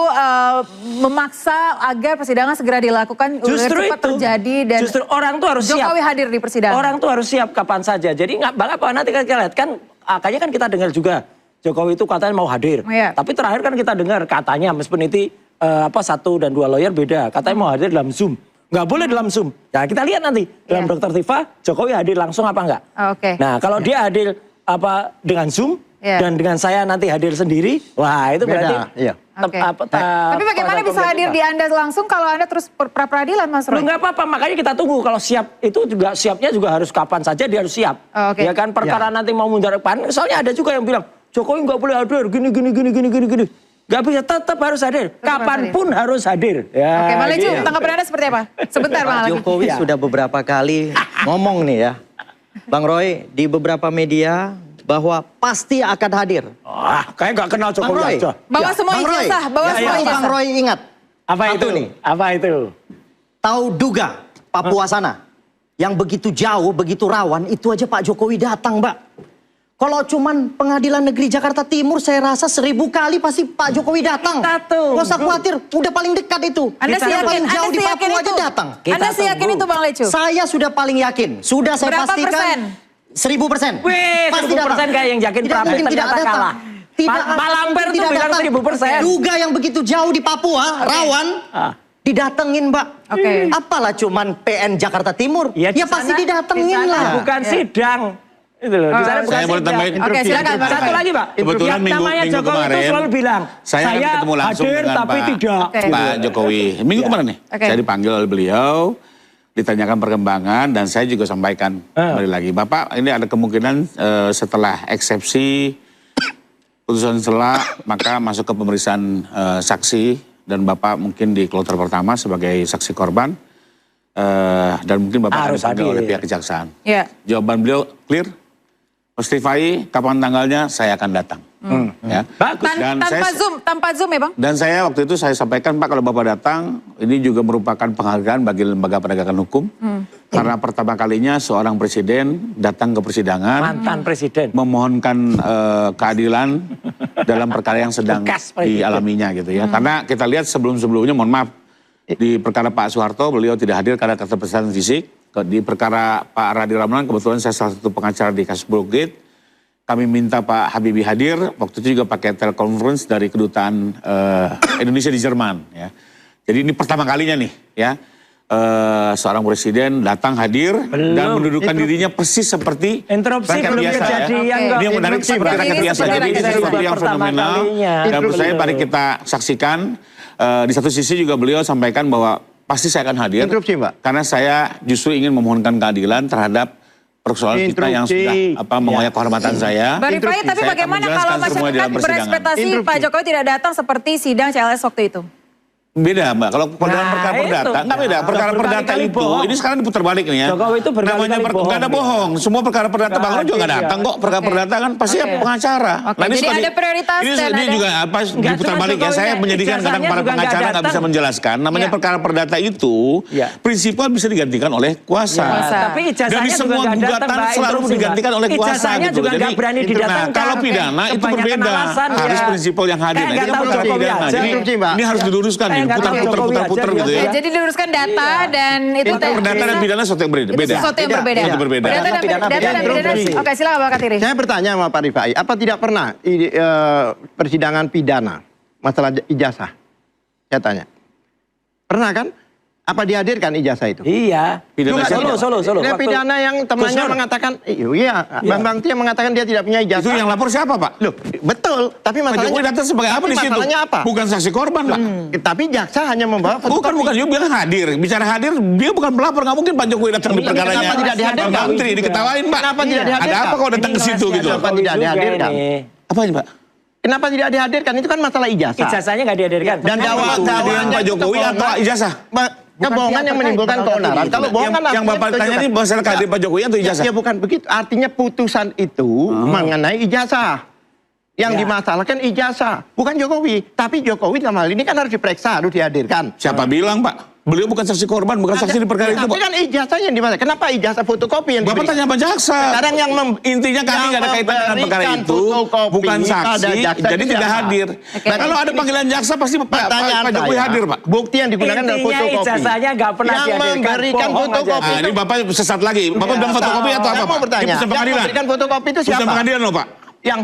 memaksa agar persidangan segera dilakukan, Justru cepat itu. terjadi dan Justru orang tuh harus siap. Jokowi hadir di persidangan. Orang tuh harus siap kapan saja. Jadi nggak apa nanti kita lihat kan, kayaknya kan kita dengar juga Jokowi itu katanya mau hadir. Iya. Tapi terakhir kan kita dengar katanya meskipun itu 1 dan 2 lawyer beda. Katanya mau hadir dalam Zoom. Nggak boleh dalam Zoom. Nah kita lihat nanti dalam Dr. Tifa Jokowi hadir langsung apa enggak. Oke. Nah kalau dia hadir dengan Zoom dan dengan saya nanti hadir sendiri, wah itu berarti Iya. Oke. Tapi bagaimana bisa hadir di Anda langsung kalau Anda terus pra peradilan Mas Roy? Lu nggak apa-apa, makanya kita tunggu. Kalau siap itu juga siapnya juga harus kapan saja dia harus siap. Oke. Ya kan perkara nanti mau mundur depan. Soalnya ada juga yang bilang Jokowi nggak boleh hadir, gini. Nggak bisa, tetap harus hadir. Kapanpun harus hadir. Ya, Oke, Bang Lecu, gitu. tanggapan Anda seperti apa? Sebentar Bang Pak lagi. Jokowi sudah beberapa kali ngomong nih ya, Bang Roy, di beberapa media bahwa pasti akan hadir. Kayak nggak kenal Bang Jokowi Roy, aja. Bawa semua Bang Roy, ijazah, bawa semua Bang ijazah. Roy ingat. Apa Satu itu? nih. Apa itu? Tahu Duga, Papua sana, yang begitu jauh, begitu rawan, itu aja Pak Jokowi datang, Mbak. Kalau cuman Pengadilan Negeri Jakarta Timur, saya rasa 1000 kali pasti Pak Jokowi datang. Nggak usah khawatir, udah paling dekat itu. Anda Yang seyakin- paling jauh Anda di seyakin Papua aja itu? datang. Anda seyakin itu Bang Lecu? Saya sudah paling yakin, sudah saya Berapa pastikan. persen? 1000%. Wih, 1000% kayak yang yakin Tidak Prabowo mungkin tidak ternyata datang. kalah. Tidak Pak Lamber tuh tidak bilang datang. 1000%. Duga yang begitu jauh di Papua, rawan, didatengin Mbak. Oke. Apalah cuman PN Jakarta Timur, ya di pasti sana- didatengin di sana lah. Bukan sidang. Itu loh, di sana bukan Saya boleh sidang. tambahin. Oke, silakan, Pak. Satu lagi, Pak. Kebetulan Yang namanya minggu Jokowi itu kemarin, selalu bilang, saya akan ketemu langsung hadir dengan tapi Pak- tidak. Pak Jokowi. Minggu kemarin nih, Oke. saya dipanggil oleh beliau, ditanyakan perkembangan, dan saya juga sampaikan kembali lagi. Bapak, ini ada kemungkinan setelah eksepsi, putusan selah, maka masuk ke pemeriksaan saksi, dan Bapak mungkin di kloter pertama sebagai saksi korban, dan mungkin Bapak akan Harus dipanggil hadir. oleh pihak kejaksaan. Iya. Jawaban beliau clear. Mas Tifai, kapan tanggalnya saya akan datang. Ya. Bagus. Dan Tanpa Zoom ya Bang? dan saya waktu itu saya sampaikan, Pak, kalau Bapak datang, ini juga merupakan penghargaan bagi lembaga penegakan hukum. Karena pertama kalinya seorang presiden datang ke persidangan. Mantan presiden. Memohonkan keadilan dalam perkara yang sedang Bekas presiden. dialaminya gitu ya. Karena kita lihat sebelum-sebelumnya, mohon maaf, di perkara Pak Soeharto beliau tidak hadir karena keterbatasan fisik. Di perkara Pak Radi Ramlan, kebetulan saya salah satu pengacara di kasus Blue-Gate. Kami minta Pak Habibie hadir, waktu itu juga pakai telekonferensi dari kedutaan Indonesia di Jerman. Ya. Jadi ini pertama kalinya nih ya, seorang presiden datang hadir dan mendudukan dirinya persis seperti Interupsi rakyat belum biasa. kejadian Ini kok. yang menarik seperti rakyat biasa. Jadi ini sesuatu yang Pertama fenomenal. kalinya. Dan menurut saya mari kita saksikan. Di satu sisi juga beliau sampaikan bahwa pasti saya akan hadir. Interupsi, Mbak. Karena saya justru ingin memohonkan keadilan terhadap persoalan kita yang sudah mengoyak kehormatan saya. Bang Rifai, tapi Saya akan bagaimana menjelaskan kalau semua di dalam masyarakat persidangan. berekspektasi Pak Jokowi tidak datang seperti sidang CLS waktu itu? Beda, Mbak. Kalau dalam perkara itu. perdata, nggak beda. Perkara perdata Berkali-kali itu, bohong. ini sekarang diputar balik nih ya. Jokowi itu berkali-kali bohong. Nggak ada bohong. Semua perkara perdata, Bang Ron juga nggak datang kok. Perkara perdata kan pasti pengacara. Oke, jadi ada prioritas ini dan ada- juga apa diputar cuma balik ya. Jokowi, Saya menjadikan kadang ijazahnya para juga pengacara nggak nggak bisa datang. menjelaskan. Namanya Iya. perkara perdata itu, prinsipal bisa digantikan oleh kuasa. Tapi ijazahnya Dari juga semua nggak datang, gugatan Mbak, selalu interupsi, digantikan Mbak. oleh kuasa Ijazahnya gitu. juga nggak berani didatangkan. Kalau pidana itu Kebanyakan berbeda. alasan, Harus ya. prinsipal yang hadir. Kayak Nah, nggak ini tahu perkara Jokowi pidana. aja. Jadi ini harus diluruskan nih. Kayak nggak tahu Putar-putar Jokowi gitu aja, ya. Jadi diluruskan data dan itu Perdata dan pidana sesuatu yang berbeda. Itu sesuatu yang berbeda. Sesuatu berbeda. Data dan pidana. Oke, silakan Pak Katiri. Saya bertanya sama Pak Rifai, apa tidak pernah persidangan pidana masalah ijazah? Saya tanya. Pernah kan? Apa dihadirkan ijazah itu? Iya. Pidana Solo. Ada Waktu- pidana yang temannya Kusnur. mengatakan, iya, Bang Bangti yang mengatakan dia tidak punya ijazah. Itu yang lapor siapa, Pak? Loh, betul. Tapi Pak Jokowi masalahnya datang sebagai apa di situ? Masalahnya apa? Bukan saksi korban, Pak. Tapi jaksa hanya membawa Bukan, dia bilang hadir. Bicara hadir, dia bukan pelapor. Nggak mungkin Pak Jokowi datang di perkaranya. Kenapa tidak dihadirkan? Pak Menteri diketawain, Pak. Kenapa tidak dihadirkan? Ada apa kalau datang ke situ gitu? Kenapa tidak dihadirkan? Apa ini, Pak? Kenapa tidak dihadirkan? Itu kan masalah ijazah. Ijazahnya nggak dihadirkan. Dan Kehadiran Pak Jokowi atau ijazah? Kebohongan yang menimbulkan keonaran. Kalau bohongan yang Bapak tanya ini masalah kehadiran Pak Jokowi atau ijazah? Ya bukan begitu. Artinya putusan itu mengenai ijazah. Yang dimasalahkan ijazah, bukan Jokowi. Tapi Jokowi dalam hal ini kan harus diperiksa, harus dihadirkan. Siapa bilang, Pak? Beliau bukan saksi korban, bukan saksi di perkara itu, Pak. Tapi kan ijazahnya yang dimasalahkan. Kenapa ijazah fotokopi yang Bapak tanya sama jaksa. Sekarang yang intinya kami nggak ada kaitan dengan perkara itu, bukan saksi, jadi tidak hadir. Nah, kalau ada panggilan jaksa pasti Pak Jokowi hadir, Pak. Bukti yang digunakan adalah fotokopi. Intinya ijazahnya nggak pernah yang dihadirkan. memberikan fotokopi. Nah, ini Bapak sesat lagi. Bapak bilang fotokopi atau apa, Pak? Mau bertanya. Putusan Yang pengadilan. memberikan fotokopi itu siapa? Putusan pengadilan loh, Pak. Yang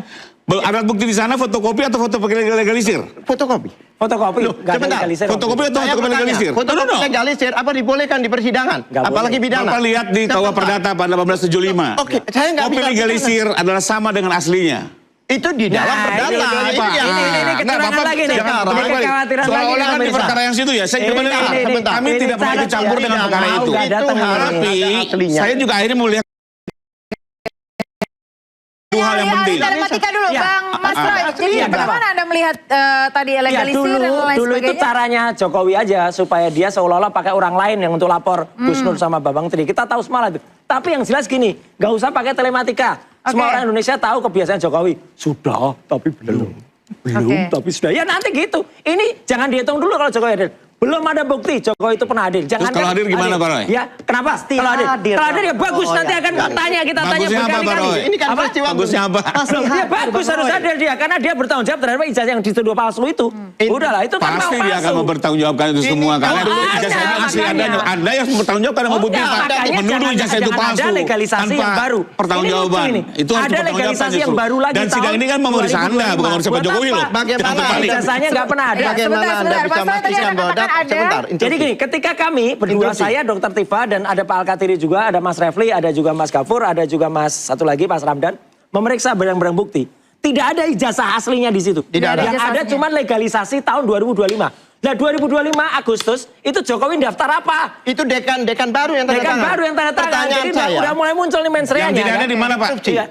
alat bukti di sana fotokopi atau foto legalisir? Fotokopi. Fotokopi. Sebentar. Fotokopi atau fotokopi legalisir? Fotokopi legalisir apa dibolehkan di persidangan? Apalagi pidana. Bapak lihat di KUH Perdata pada 1875. Oke, saya nggak Kopi bilang legalisir adalah sama dengan aslinya. itu di dalam perdata. Ini keterangan lagi nih. Kekhawatiran lagi. Seolah-olah kan di perkara yang situ ya. Saya kembali kami tidak pernah ikut campur dengan perkara itu. Tapi saya juga akhirnya melihat dua hal yang penting. Matematika dulu, Bang Mas Roy. Jadi bagaimana Anda melihat tadi legalisir dan lain sebagainya? Dulu itu caranya Jokowi aja supaya dia seolah-olah pakai orang lain yang untuk lapor Gus Nur sama Bambang Tri. Kita tahu semalam itu. Tapi yang jelas gini, nggak usah pakai telematika. Semua orang Indonesia tahu kebiasaan Jokowi. Sudah, tapi belum. Belum, tapi sudah. Ya nanti gitu. Ini jangan dihitung dulu kalau Jokowi hadir. Belum ada bukti Jokowi itu pernah hadir. Jangan kalau hadir gimana, Pak Roy? Ya, kenapa? Kalau hadir ya bagus. Nanti akan bertanya, kita tanya berkali-kali. Ini kan peristiwa bagusnya apa? Dia bagus harus hadir dia karena dia bertanggung jawab terhadap ijazah yang dituduh palsu itu. Udahlah, itu kan pasti palsu. dia akan mempertanggung jawabkan itu semua karena ijazah itu asli adanya. Anda yang bertanggung jawab karena membuktikan menuduh ijazah itu palsu. Ada legalisasi yang baru. Pertanggungjawaban. Itu harus ada legalisasi yang baru lagi. Dan sidang ini kan memeriksa Anda, bukan memeriksa Pak Jokowi loh. Bagaimana ijazahnya nggak pernah ada. Bagaimana Anda bisa memastikan bahwa sebentar. Jadi gini, ketika kami berdua, saya Dr. Tifa dan ada Pak Alkatiri juga, ada Mas Refli, ada juga Mas Gafur, ada juga Mas satu lagi Mas Ramdan, memeriksa barang-barang bukti. Tidak ada ijazah aslinya di situ. Yang ada cuma legalisasi tahun 2025. Nah 2025 Agustus itu Jokowi daftar apa? Itu dekan baru yang tanda tangan. Dekan baru yang tanda tangan. Pertanyaan Jadi saya. udah mulai muncul nih mensreanya. Yang tidak ada di mana, Pak?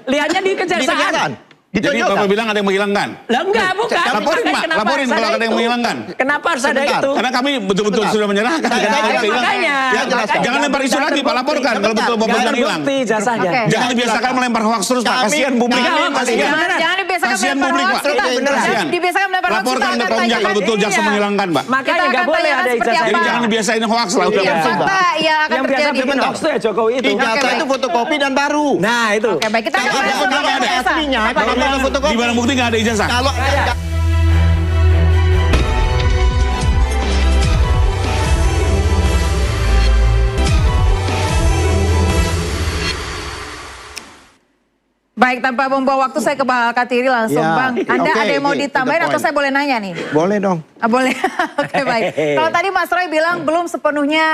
Lihatnya di kejaksaan. Jadi Bapak bilang ada yang menghilangkan? Lah enggak, bukan. Laporin Pak, laporin kalau ada yang menghilangkan. Kenapa harus ada itu? Karena kami betul-betul sudah menyerahkan. Makanya. Jangan lempar isu lagi Pak, laporkan kalau betul Bapak bilang hilang. Jangan dibiasakan melempar hoax terus Pak, kasihan publik. Jangan dibiasakan melempar hoax. Jangan dibiasakan melempar hoax. Laporkan ke Pemja kalau betul jaksa menghilangkan Pak. Makanya nggak boleh ada ijazah. Jadi jangan dibiasain hoax lah. Yang biasa bikin hoax itu ya Jokowi itu. Ijazah itu fotokopi dan baru. Nah itu. Oke baik, kita akan bahas aslinya. Di barang bukti nggak ada ijazah. Kalau baik, tanpa membawa waktu saya ke Bang Alkatiri langsung. Ya, Bang, Anda ada yang mau ditambahin atau saya boleh nanya nih? boleh dong. Boleh. Oke baik. Kalau tadi Mas Roy bilang belum sepenuhnya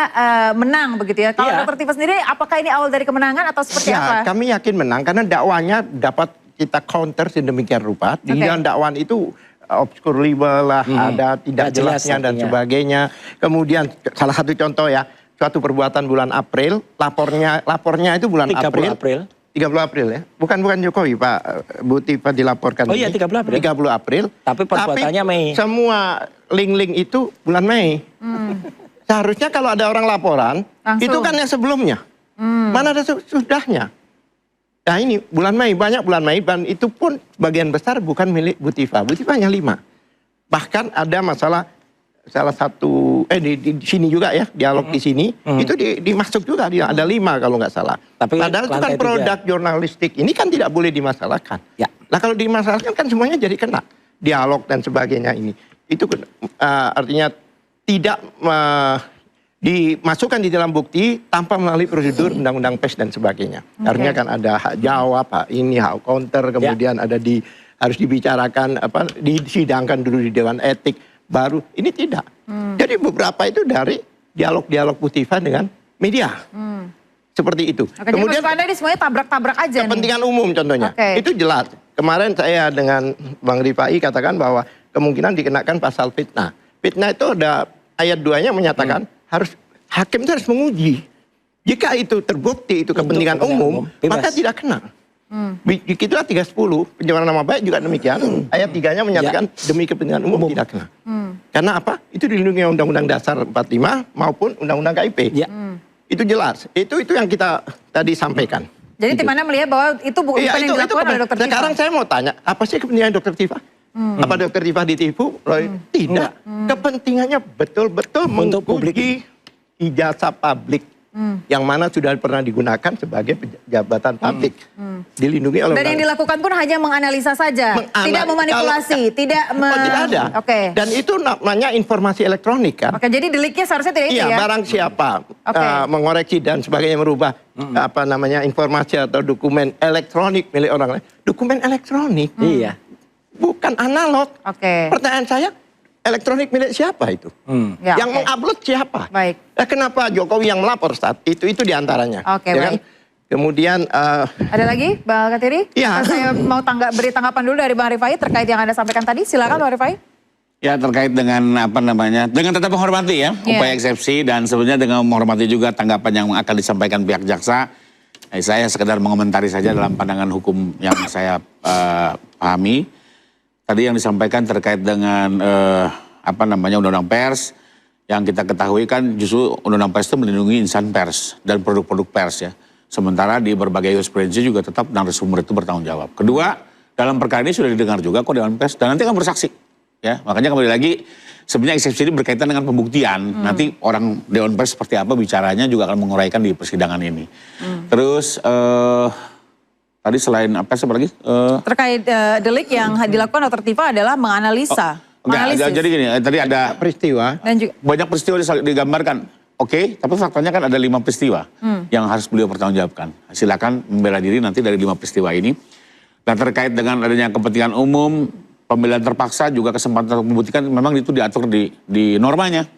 menang begitu ya. Kalau Dr. Tifa sendiri, apakah ini awal dari kemenangan atau seperti apa? Kami yakin menang karena dakwanya dapat kita counter sedemikian rupa. Di dalam dakwaan itu obscurable lah, ada tidak jelasnya dan sebagainya. Kemudian salah satu contoh ya, suatu perbuatan bulan April, lapornya itu bulan 30 April. 30 April ya. Bukan Jokowi, Pak Bu Tifa dilaporkan. Oh iya, 30 April. 30 April. Tapi perbuatannya Mei. Semua link-link itu bulan Mei. Seharusnya kalau ada orang laporan, itu kan yang sebelumnya. Mana ada sudahnya. Nah ini bulan Mei, banyak bulan Mei, dan itu pun bagian besar bukan milik Bu Tifa. Bu Tifa hanya 5. Bahkan ada masalah salah satu di sini juga ya, dialog di sini itu dimasuk juga, ada 5 kalau nggak salah. Tapi padahal itu kan produk jurnalistik, ini kan tidak boleh dimasalahkan. Ya. Nah kalau dimasalahkan kan semuanya jadi kena, dialog dan sebagainya ini. Itu artinya tidak dimasukkan di dalam bukti tanpa melalui prosedur undang-undang pers dan sebagainya. Artinya kan ada hak jawab, hak ini, hak counter, kemudian ada harus dibicarakan disidangkan dulu di Dewan Etik. Baru ini tidak. Jadi beberapa itu dari dialog-dialog Bu Tifa dengan media. Seperti itu. Kemudian Anda ini semuanya tabrak-tabrak aja kepentingan umum contohnya. Itu jelas. Kemarin saya dengan Bang Rifai katakan bahwa kemungkinan dikenakan pasal fitnah. Fitnah itu ada ayat 2-nya menyatakan hakim itu harus menguji. Jika itu terbukti itu kepentingan umum, maka tidak kena. Itulah 310, pencemaran nama baik juga demikian. Ayat 3-nya menyatakan demi kepentingan umum tidak kena. Karena apa? Itu dilindungi Undang-Undang Dasar 45 maupun Undang-Undang KIP. Itu jelas. Itu yang kita tadi sampaikan. Jadi tim Anda melihat bahwa itu bukan yang dilakukan oleh Dr. Tifa? Sekarang saya mau tanya, apa sih kepentingan Dr. Tifa? Apa Dr. Tifa ditipu? Tidak. Kepentingannya betul-betul menguji ijazah publik. Yang mana sudah pernah digunakan sebagai jabatan publik. Dilindungi oleh Dan yang dilakukan pun hanya menganalisa saja, tidak memanipulasi, tidak ada. Dan itu namanya informasi elektronik kan. Oke, jadi deliknya seharusnya tidak itu ya? Iya, barang siapa mengoreksi dan sebagainya merubah apa namanya informasi atau dokumen elektronik milik orang lain. Dokumen elektronik. Iya. Bukan analog. Pertanyaan saya, elektronik milik siapa itu? Yang mengupload siapa? Baik. Kenapa Jokowi yang melapor saat itu diantaranya? Oke, ya kan? baik. Kemudian ada lagi, Bang Katiri? Iya. Saya mau beri tanggapan dulu dari Bang Rifai terkait yang Anda sampaikan tadi. Silakan Bang Rifai. Ya, terkait dengan apa namanya, dengan tetap menghormati ya upaya eksepsi dan sebenarnya dengan menghormati juga tanggapan yang akan disampaikan pihak jaksa. Saya sekedar mengomentari saja dalam pandangan hukum yang saya pahami. Tadi yang disampaikan terkait dengan apa namanya undang-undang pers, yang kita ketahui kan justru undang-undang pers itu melindungi insan pers dan produk-produk pers ya. Sementara di berbagai jurisprudensi juga tetap narasumber itu bertanggung jawab. Kedua, dalam perkara ini sudah didengar juga kok Dewan Pers dan nanti akan bersaksi. Ya, makanya kembali lagi sebenarnya eksepsi ini berkaitan dengan pembuktian. Nanti orang Dewan Pers seperti apa bicaranya juga akan menguraikan di persidangan ini. Terus tadi selain apa lagi? Terkait delik yang dilakukan Dr. Tifa adalah menganalisa. Enggak, jadi gini, tadi ada peristiwa. Dan juga, banyak peristiwa digambarkan. Oke, tapi faktanya kan ada 5 peristiwa yang harus beliau pertanggungjawabkan. Silakan membela diri nanti dari 5 peristiwa ini. Dan terkait dengan adanya kepentingan umum, pembelaan terpaksa juga kesempatan untuk membuktikan memang itu diatur di normanya.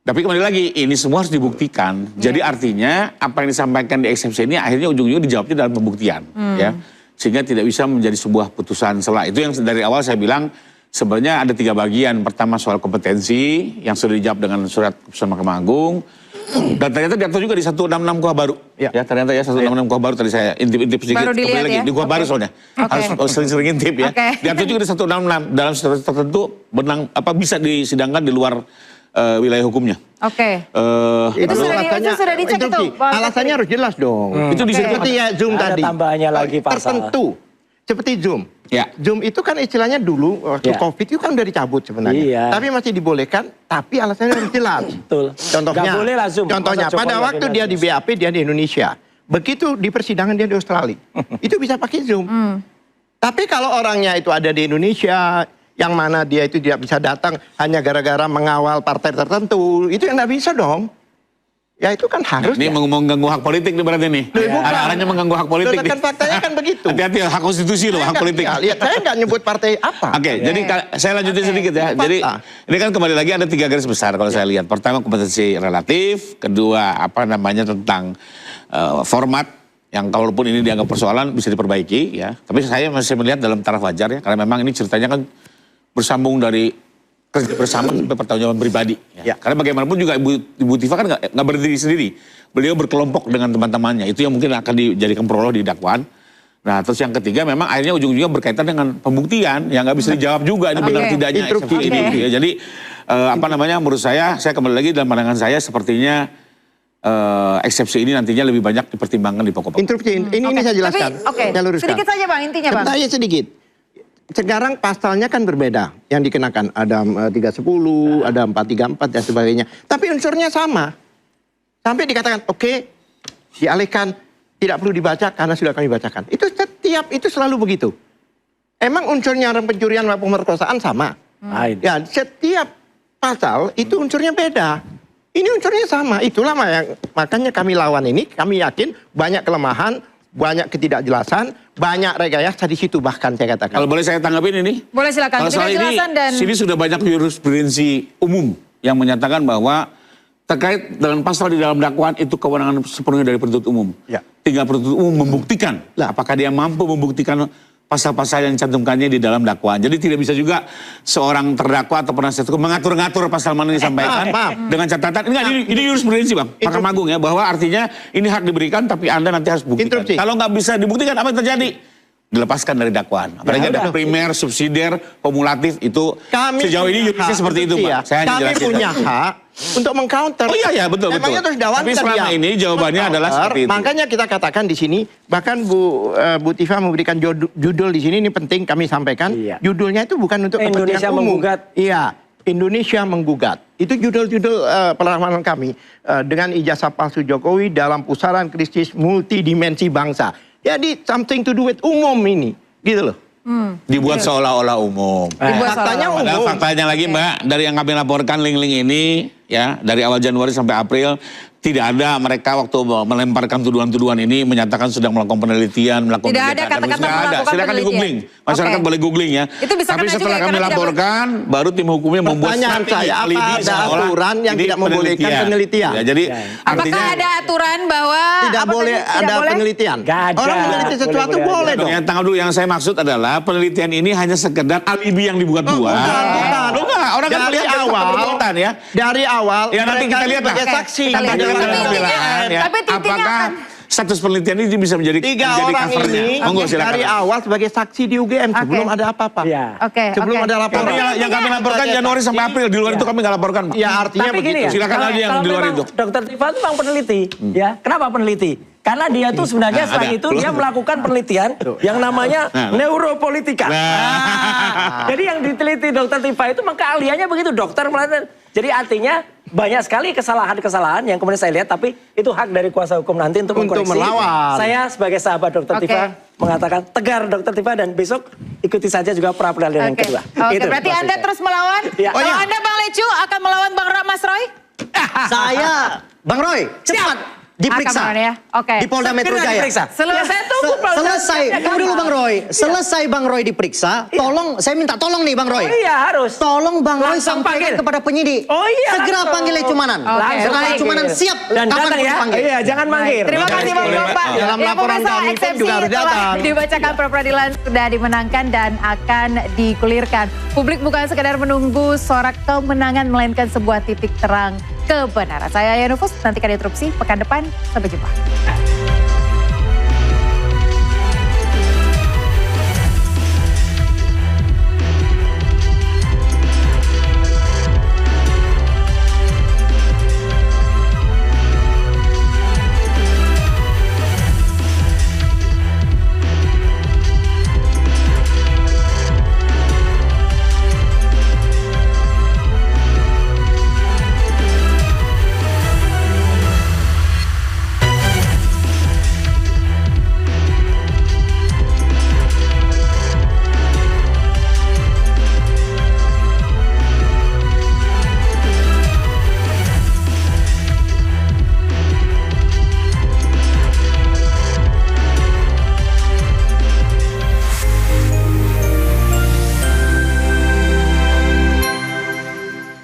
Tapi kembali lagi, ini semua harus dibuktikan. Jadi artinya apa yang disampaikan di eksepsi ini akhirnya ujung-ujungnya dijawabnya dalam pembuktian. Ya, sehingga tidak bisa menjadi sebuah putusan sela. Itu yang dari awal saya bilang sebenarnya ada 3 bagian. Pertama soal kompetensi yang sudah dijawab dengan surat keputusan Mahkamah Agung. Dan ternyata diatur juga di 166 KUH baru. Ya, ternyata ya 166 KUH baru tadi saya intip-intip sedikit. Baru dilihat ya? Di KUH baru soalnya. Harus sering-sering intip ya. Diatur juga di 166 dalam situasi tertentu bisa disidangkan di luar wilayah hukumnya. Itu sudah dicek itu. Alasannya harus jelas dong. Itu seperti ya Zoom ada tadi. Tambahannya lagi pasal. Tertentu. Seperti Zoom. Ya. Zoom itu kan istilahnya dulu waktu COVID itu kan udah dicabut sebenarnya. Iya. Tapi masih dibolehkan, tapi alasannya harus jelas. Betul. Contohnya, Nggak boleh lah Zoom. contohnya pada waktu dia di BAP dia di Indonesia. Begitu di persidangan dia di Australia. Itu bisa pakai Zoom. Tapi kalau orangnya itu ada di Indonesia, yang mana dia itu tidak bisa datang hanya gara-gara mengawal partai tertentu, itu yang nggak bisa dong. Ya itu kan harus. Ini mengganggu hak politik nih berarti nih. Arahnya mengganggu hak politik. Kan faktanya kan begitu. Hati-hati hak konstitusi loh, hak politik. Lihat, saya nggak nyebut partai apa. Oke, jadi saya lanjutin sedikit ya. Jadi ini kan kembali lagi ada 3 garis besar kalau saya lihat. Pertama kompetensi relatif, kedua apa namanya tentang format yang kalaupun ini dianggap persoalan bisa diperbaiki ya. Tapi saya masih melihat dalam taraf wajar ya, karena memang ini ceritanya kan bersambung dari kerja bersama sampai pertanggungjawaban pribadi. Ya. Karena bagaimanapun juga Ibu Tifa kan nggak berdiri sendiri. Beliau berkelompok dengan teman-temannya. Itu yang mungkin akan dijadikan peroleh di dakwaan. Nah terus yang ketiga memang akhirnya ujung-ujungnya berkaitan dengan pembuktian. Yang nggak bisa dijawab juga ini benar tidaknya eksepsi ini. Ya. Jadi apa namanya menurut saya kembali lagi dalam pandangan saya sepertinya eksepsi ini nantinya lebih banyak dipertimbangkan di pokok-pokok. Interupsi, ini saya jelaskan. Saya luruskan. Sedikit saja Bang, intinya Bang. Saya sedikit. Sekarang pasalnya kan berbeda yang dikenakan. Ada 310, ada 434 dan sebagainya. Tapi unsurnya sama. Sampai dikatakan, oke, dialihkan, tidak perlu dibaca karena sudah kami bacakan. Itu setiap, itu selalu begitu. Emang unsurnya pencurian maupun pemerkosaan sama? Ya, setiap pasal itu unsurnya beda. Ini unsurnya sama. Itulah makanya kami lawan ini, kami yakin banyak kelemahan, banyak ketidakjelasan, banyak rekayasa di situ bahkan saya katakan. Kalau boleh saya tanggapin ini? Boleh silakan. Kalau soal ini, sini sudah banyak jurisprudensi umum yang menyatakan bahwa terkait dengan pasal di dalam dakwaan itu kewenangan sepenuhnya dari penuntut umum. Ya. Tinggal penuntut umum membuktikan apakah dia mampu membuktikan pasal-pasal yang dicantumkannya di dalam dakwaan. Jadi tidak bisa juga seorang terdakwa atau penasihat hukum mengatur-ngatur pasal mana yang disampaikan dengan catatan. Enggak, ini jurisprudensi Bang, Mahkamah Agung ya, bahwa artinya ini hak diberikan tapi Anda nanti harus buktikan. Kalau nggak bisa dibuktikan apa yang terjadi? dilepaskan dari dakwaan. Apalagi ada primer, subsidiar, kumulatif itu sejauh ini judisnya seperti itu, Pak. Saya hanya kami jelasin punya hak untuk mengcounter. Oh iya, betul. Memangnya terus dakwaan Tapi selama ini jawabannya adalah seperti itu. Makanya kita katakan di sini, bahkan Bu Tifa memberikan judul di sini, ini penting kami sampaikan. Judulnya itu bukan untuk Indonesia kepentingan umum. menggugat. Iya, Indonesia menggugat. Itu judul-judul perlawanan kami dengan ijazah palsu Jokowi dalam pusaran krisis multidimensi bangsa. Jadi something to do with umum ini, gitu loh. Dibuat seolah-olah umum. Faktanya umum. Padahal faktanya lagi, Mbak, dari yang kami laporkan link-link ini, ya dari awal Januari sampai April, tidak ada mereka waktu melemparkan tuduhan-tuduhan ini menyatakan sedang melakukan penelitian, melakukan Tidak ada kata-kata melakukan silakan di googling, masyarakat boleh googling ya. Itu bisa Tapi kena setelah juga, kami karena laporkan, baru tim hukumnya membuat Pertanyaan saya, apa ada aturan yang tidak membolehkan penelitian? Ya, jadi Apakah ada aturan bahwa tidak boleh ada penelitian? Orang meneliti sesuatu boleh dong. Yang tanggal dulu yang saya maksud adalah penelitian ini hanya sekedar alibi yang dibuat-buat. Bukan. Orang kan melihat dari awal, dari awal ya nanti kita lihat sebagai saksi. Tapi apakah status penelitian ini bisa menjadi 3 orang ini dari awal sebagai saksi di UGM sebelum ada apa-apa. Sebelum ada laporan. Yang kami laporkan Januari sampai April, di luar itu kami nggak laporkan. Ya artinya Tapi begitu. gini ya, Silakan aja yang di luar itu. Dokter Tifa itu memang peneliti, ya. Kenapa peneliti? Karena dia tuh sebenarnya selain itu dia melakukan penelitian yang namanya neuropolitika. Jadi yang diteliti Dokter Tifa itu maka ahliannya begitu, dokter melakukan. Jadi artinya banyak sekali kesalahan-kesalahan yang kemudian saya lihat, tapi itu hak dari kuasa hukum nanti untuk mengkoreksi. melawan. Saya sebagai sahabat Dokter Tifa mengatakan tegar Dokter Tifa, dan besok ikuti saja juga pra peradilan yang kedua. Oke, berarti Anda terus melawan. Kalau Anda Bang Lecu akan melawan Bang Mas Roy? Saya, Bang Roy, cepat diperiksa di Polda Metro Jaya. Selesai tunggu. Selesai. Tunggu dulu Bang Roy. Selesai Bang Roy diperiksa, tolong, saya minta tolong nih Bang Roy. Oh iya, harus. Tolong Bang Roy sampaikan kepada penyidik. Oh iya, segera panggil Lecumanan. Lecumanan siap dan datang ya. Iya, jangan manggil. Terima kasih Bapak. Dalam laporan kami pun juga harus datang. Dibacakan pra peradilan sudah dimenangkan dan akan digulirkan. Publik bukan sekedar menunggu sorak kemenangan, melainkan sebuah titik terang kebenaran. Saya Yanufus, nantikan interupsi pekan depan. Sampai jumpa.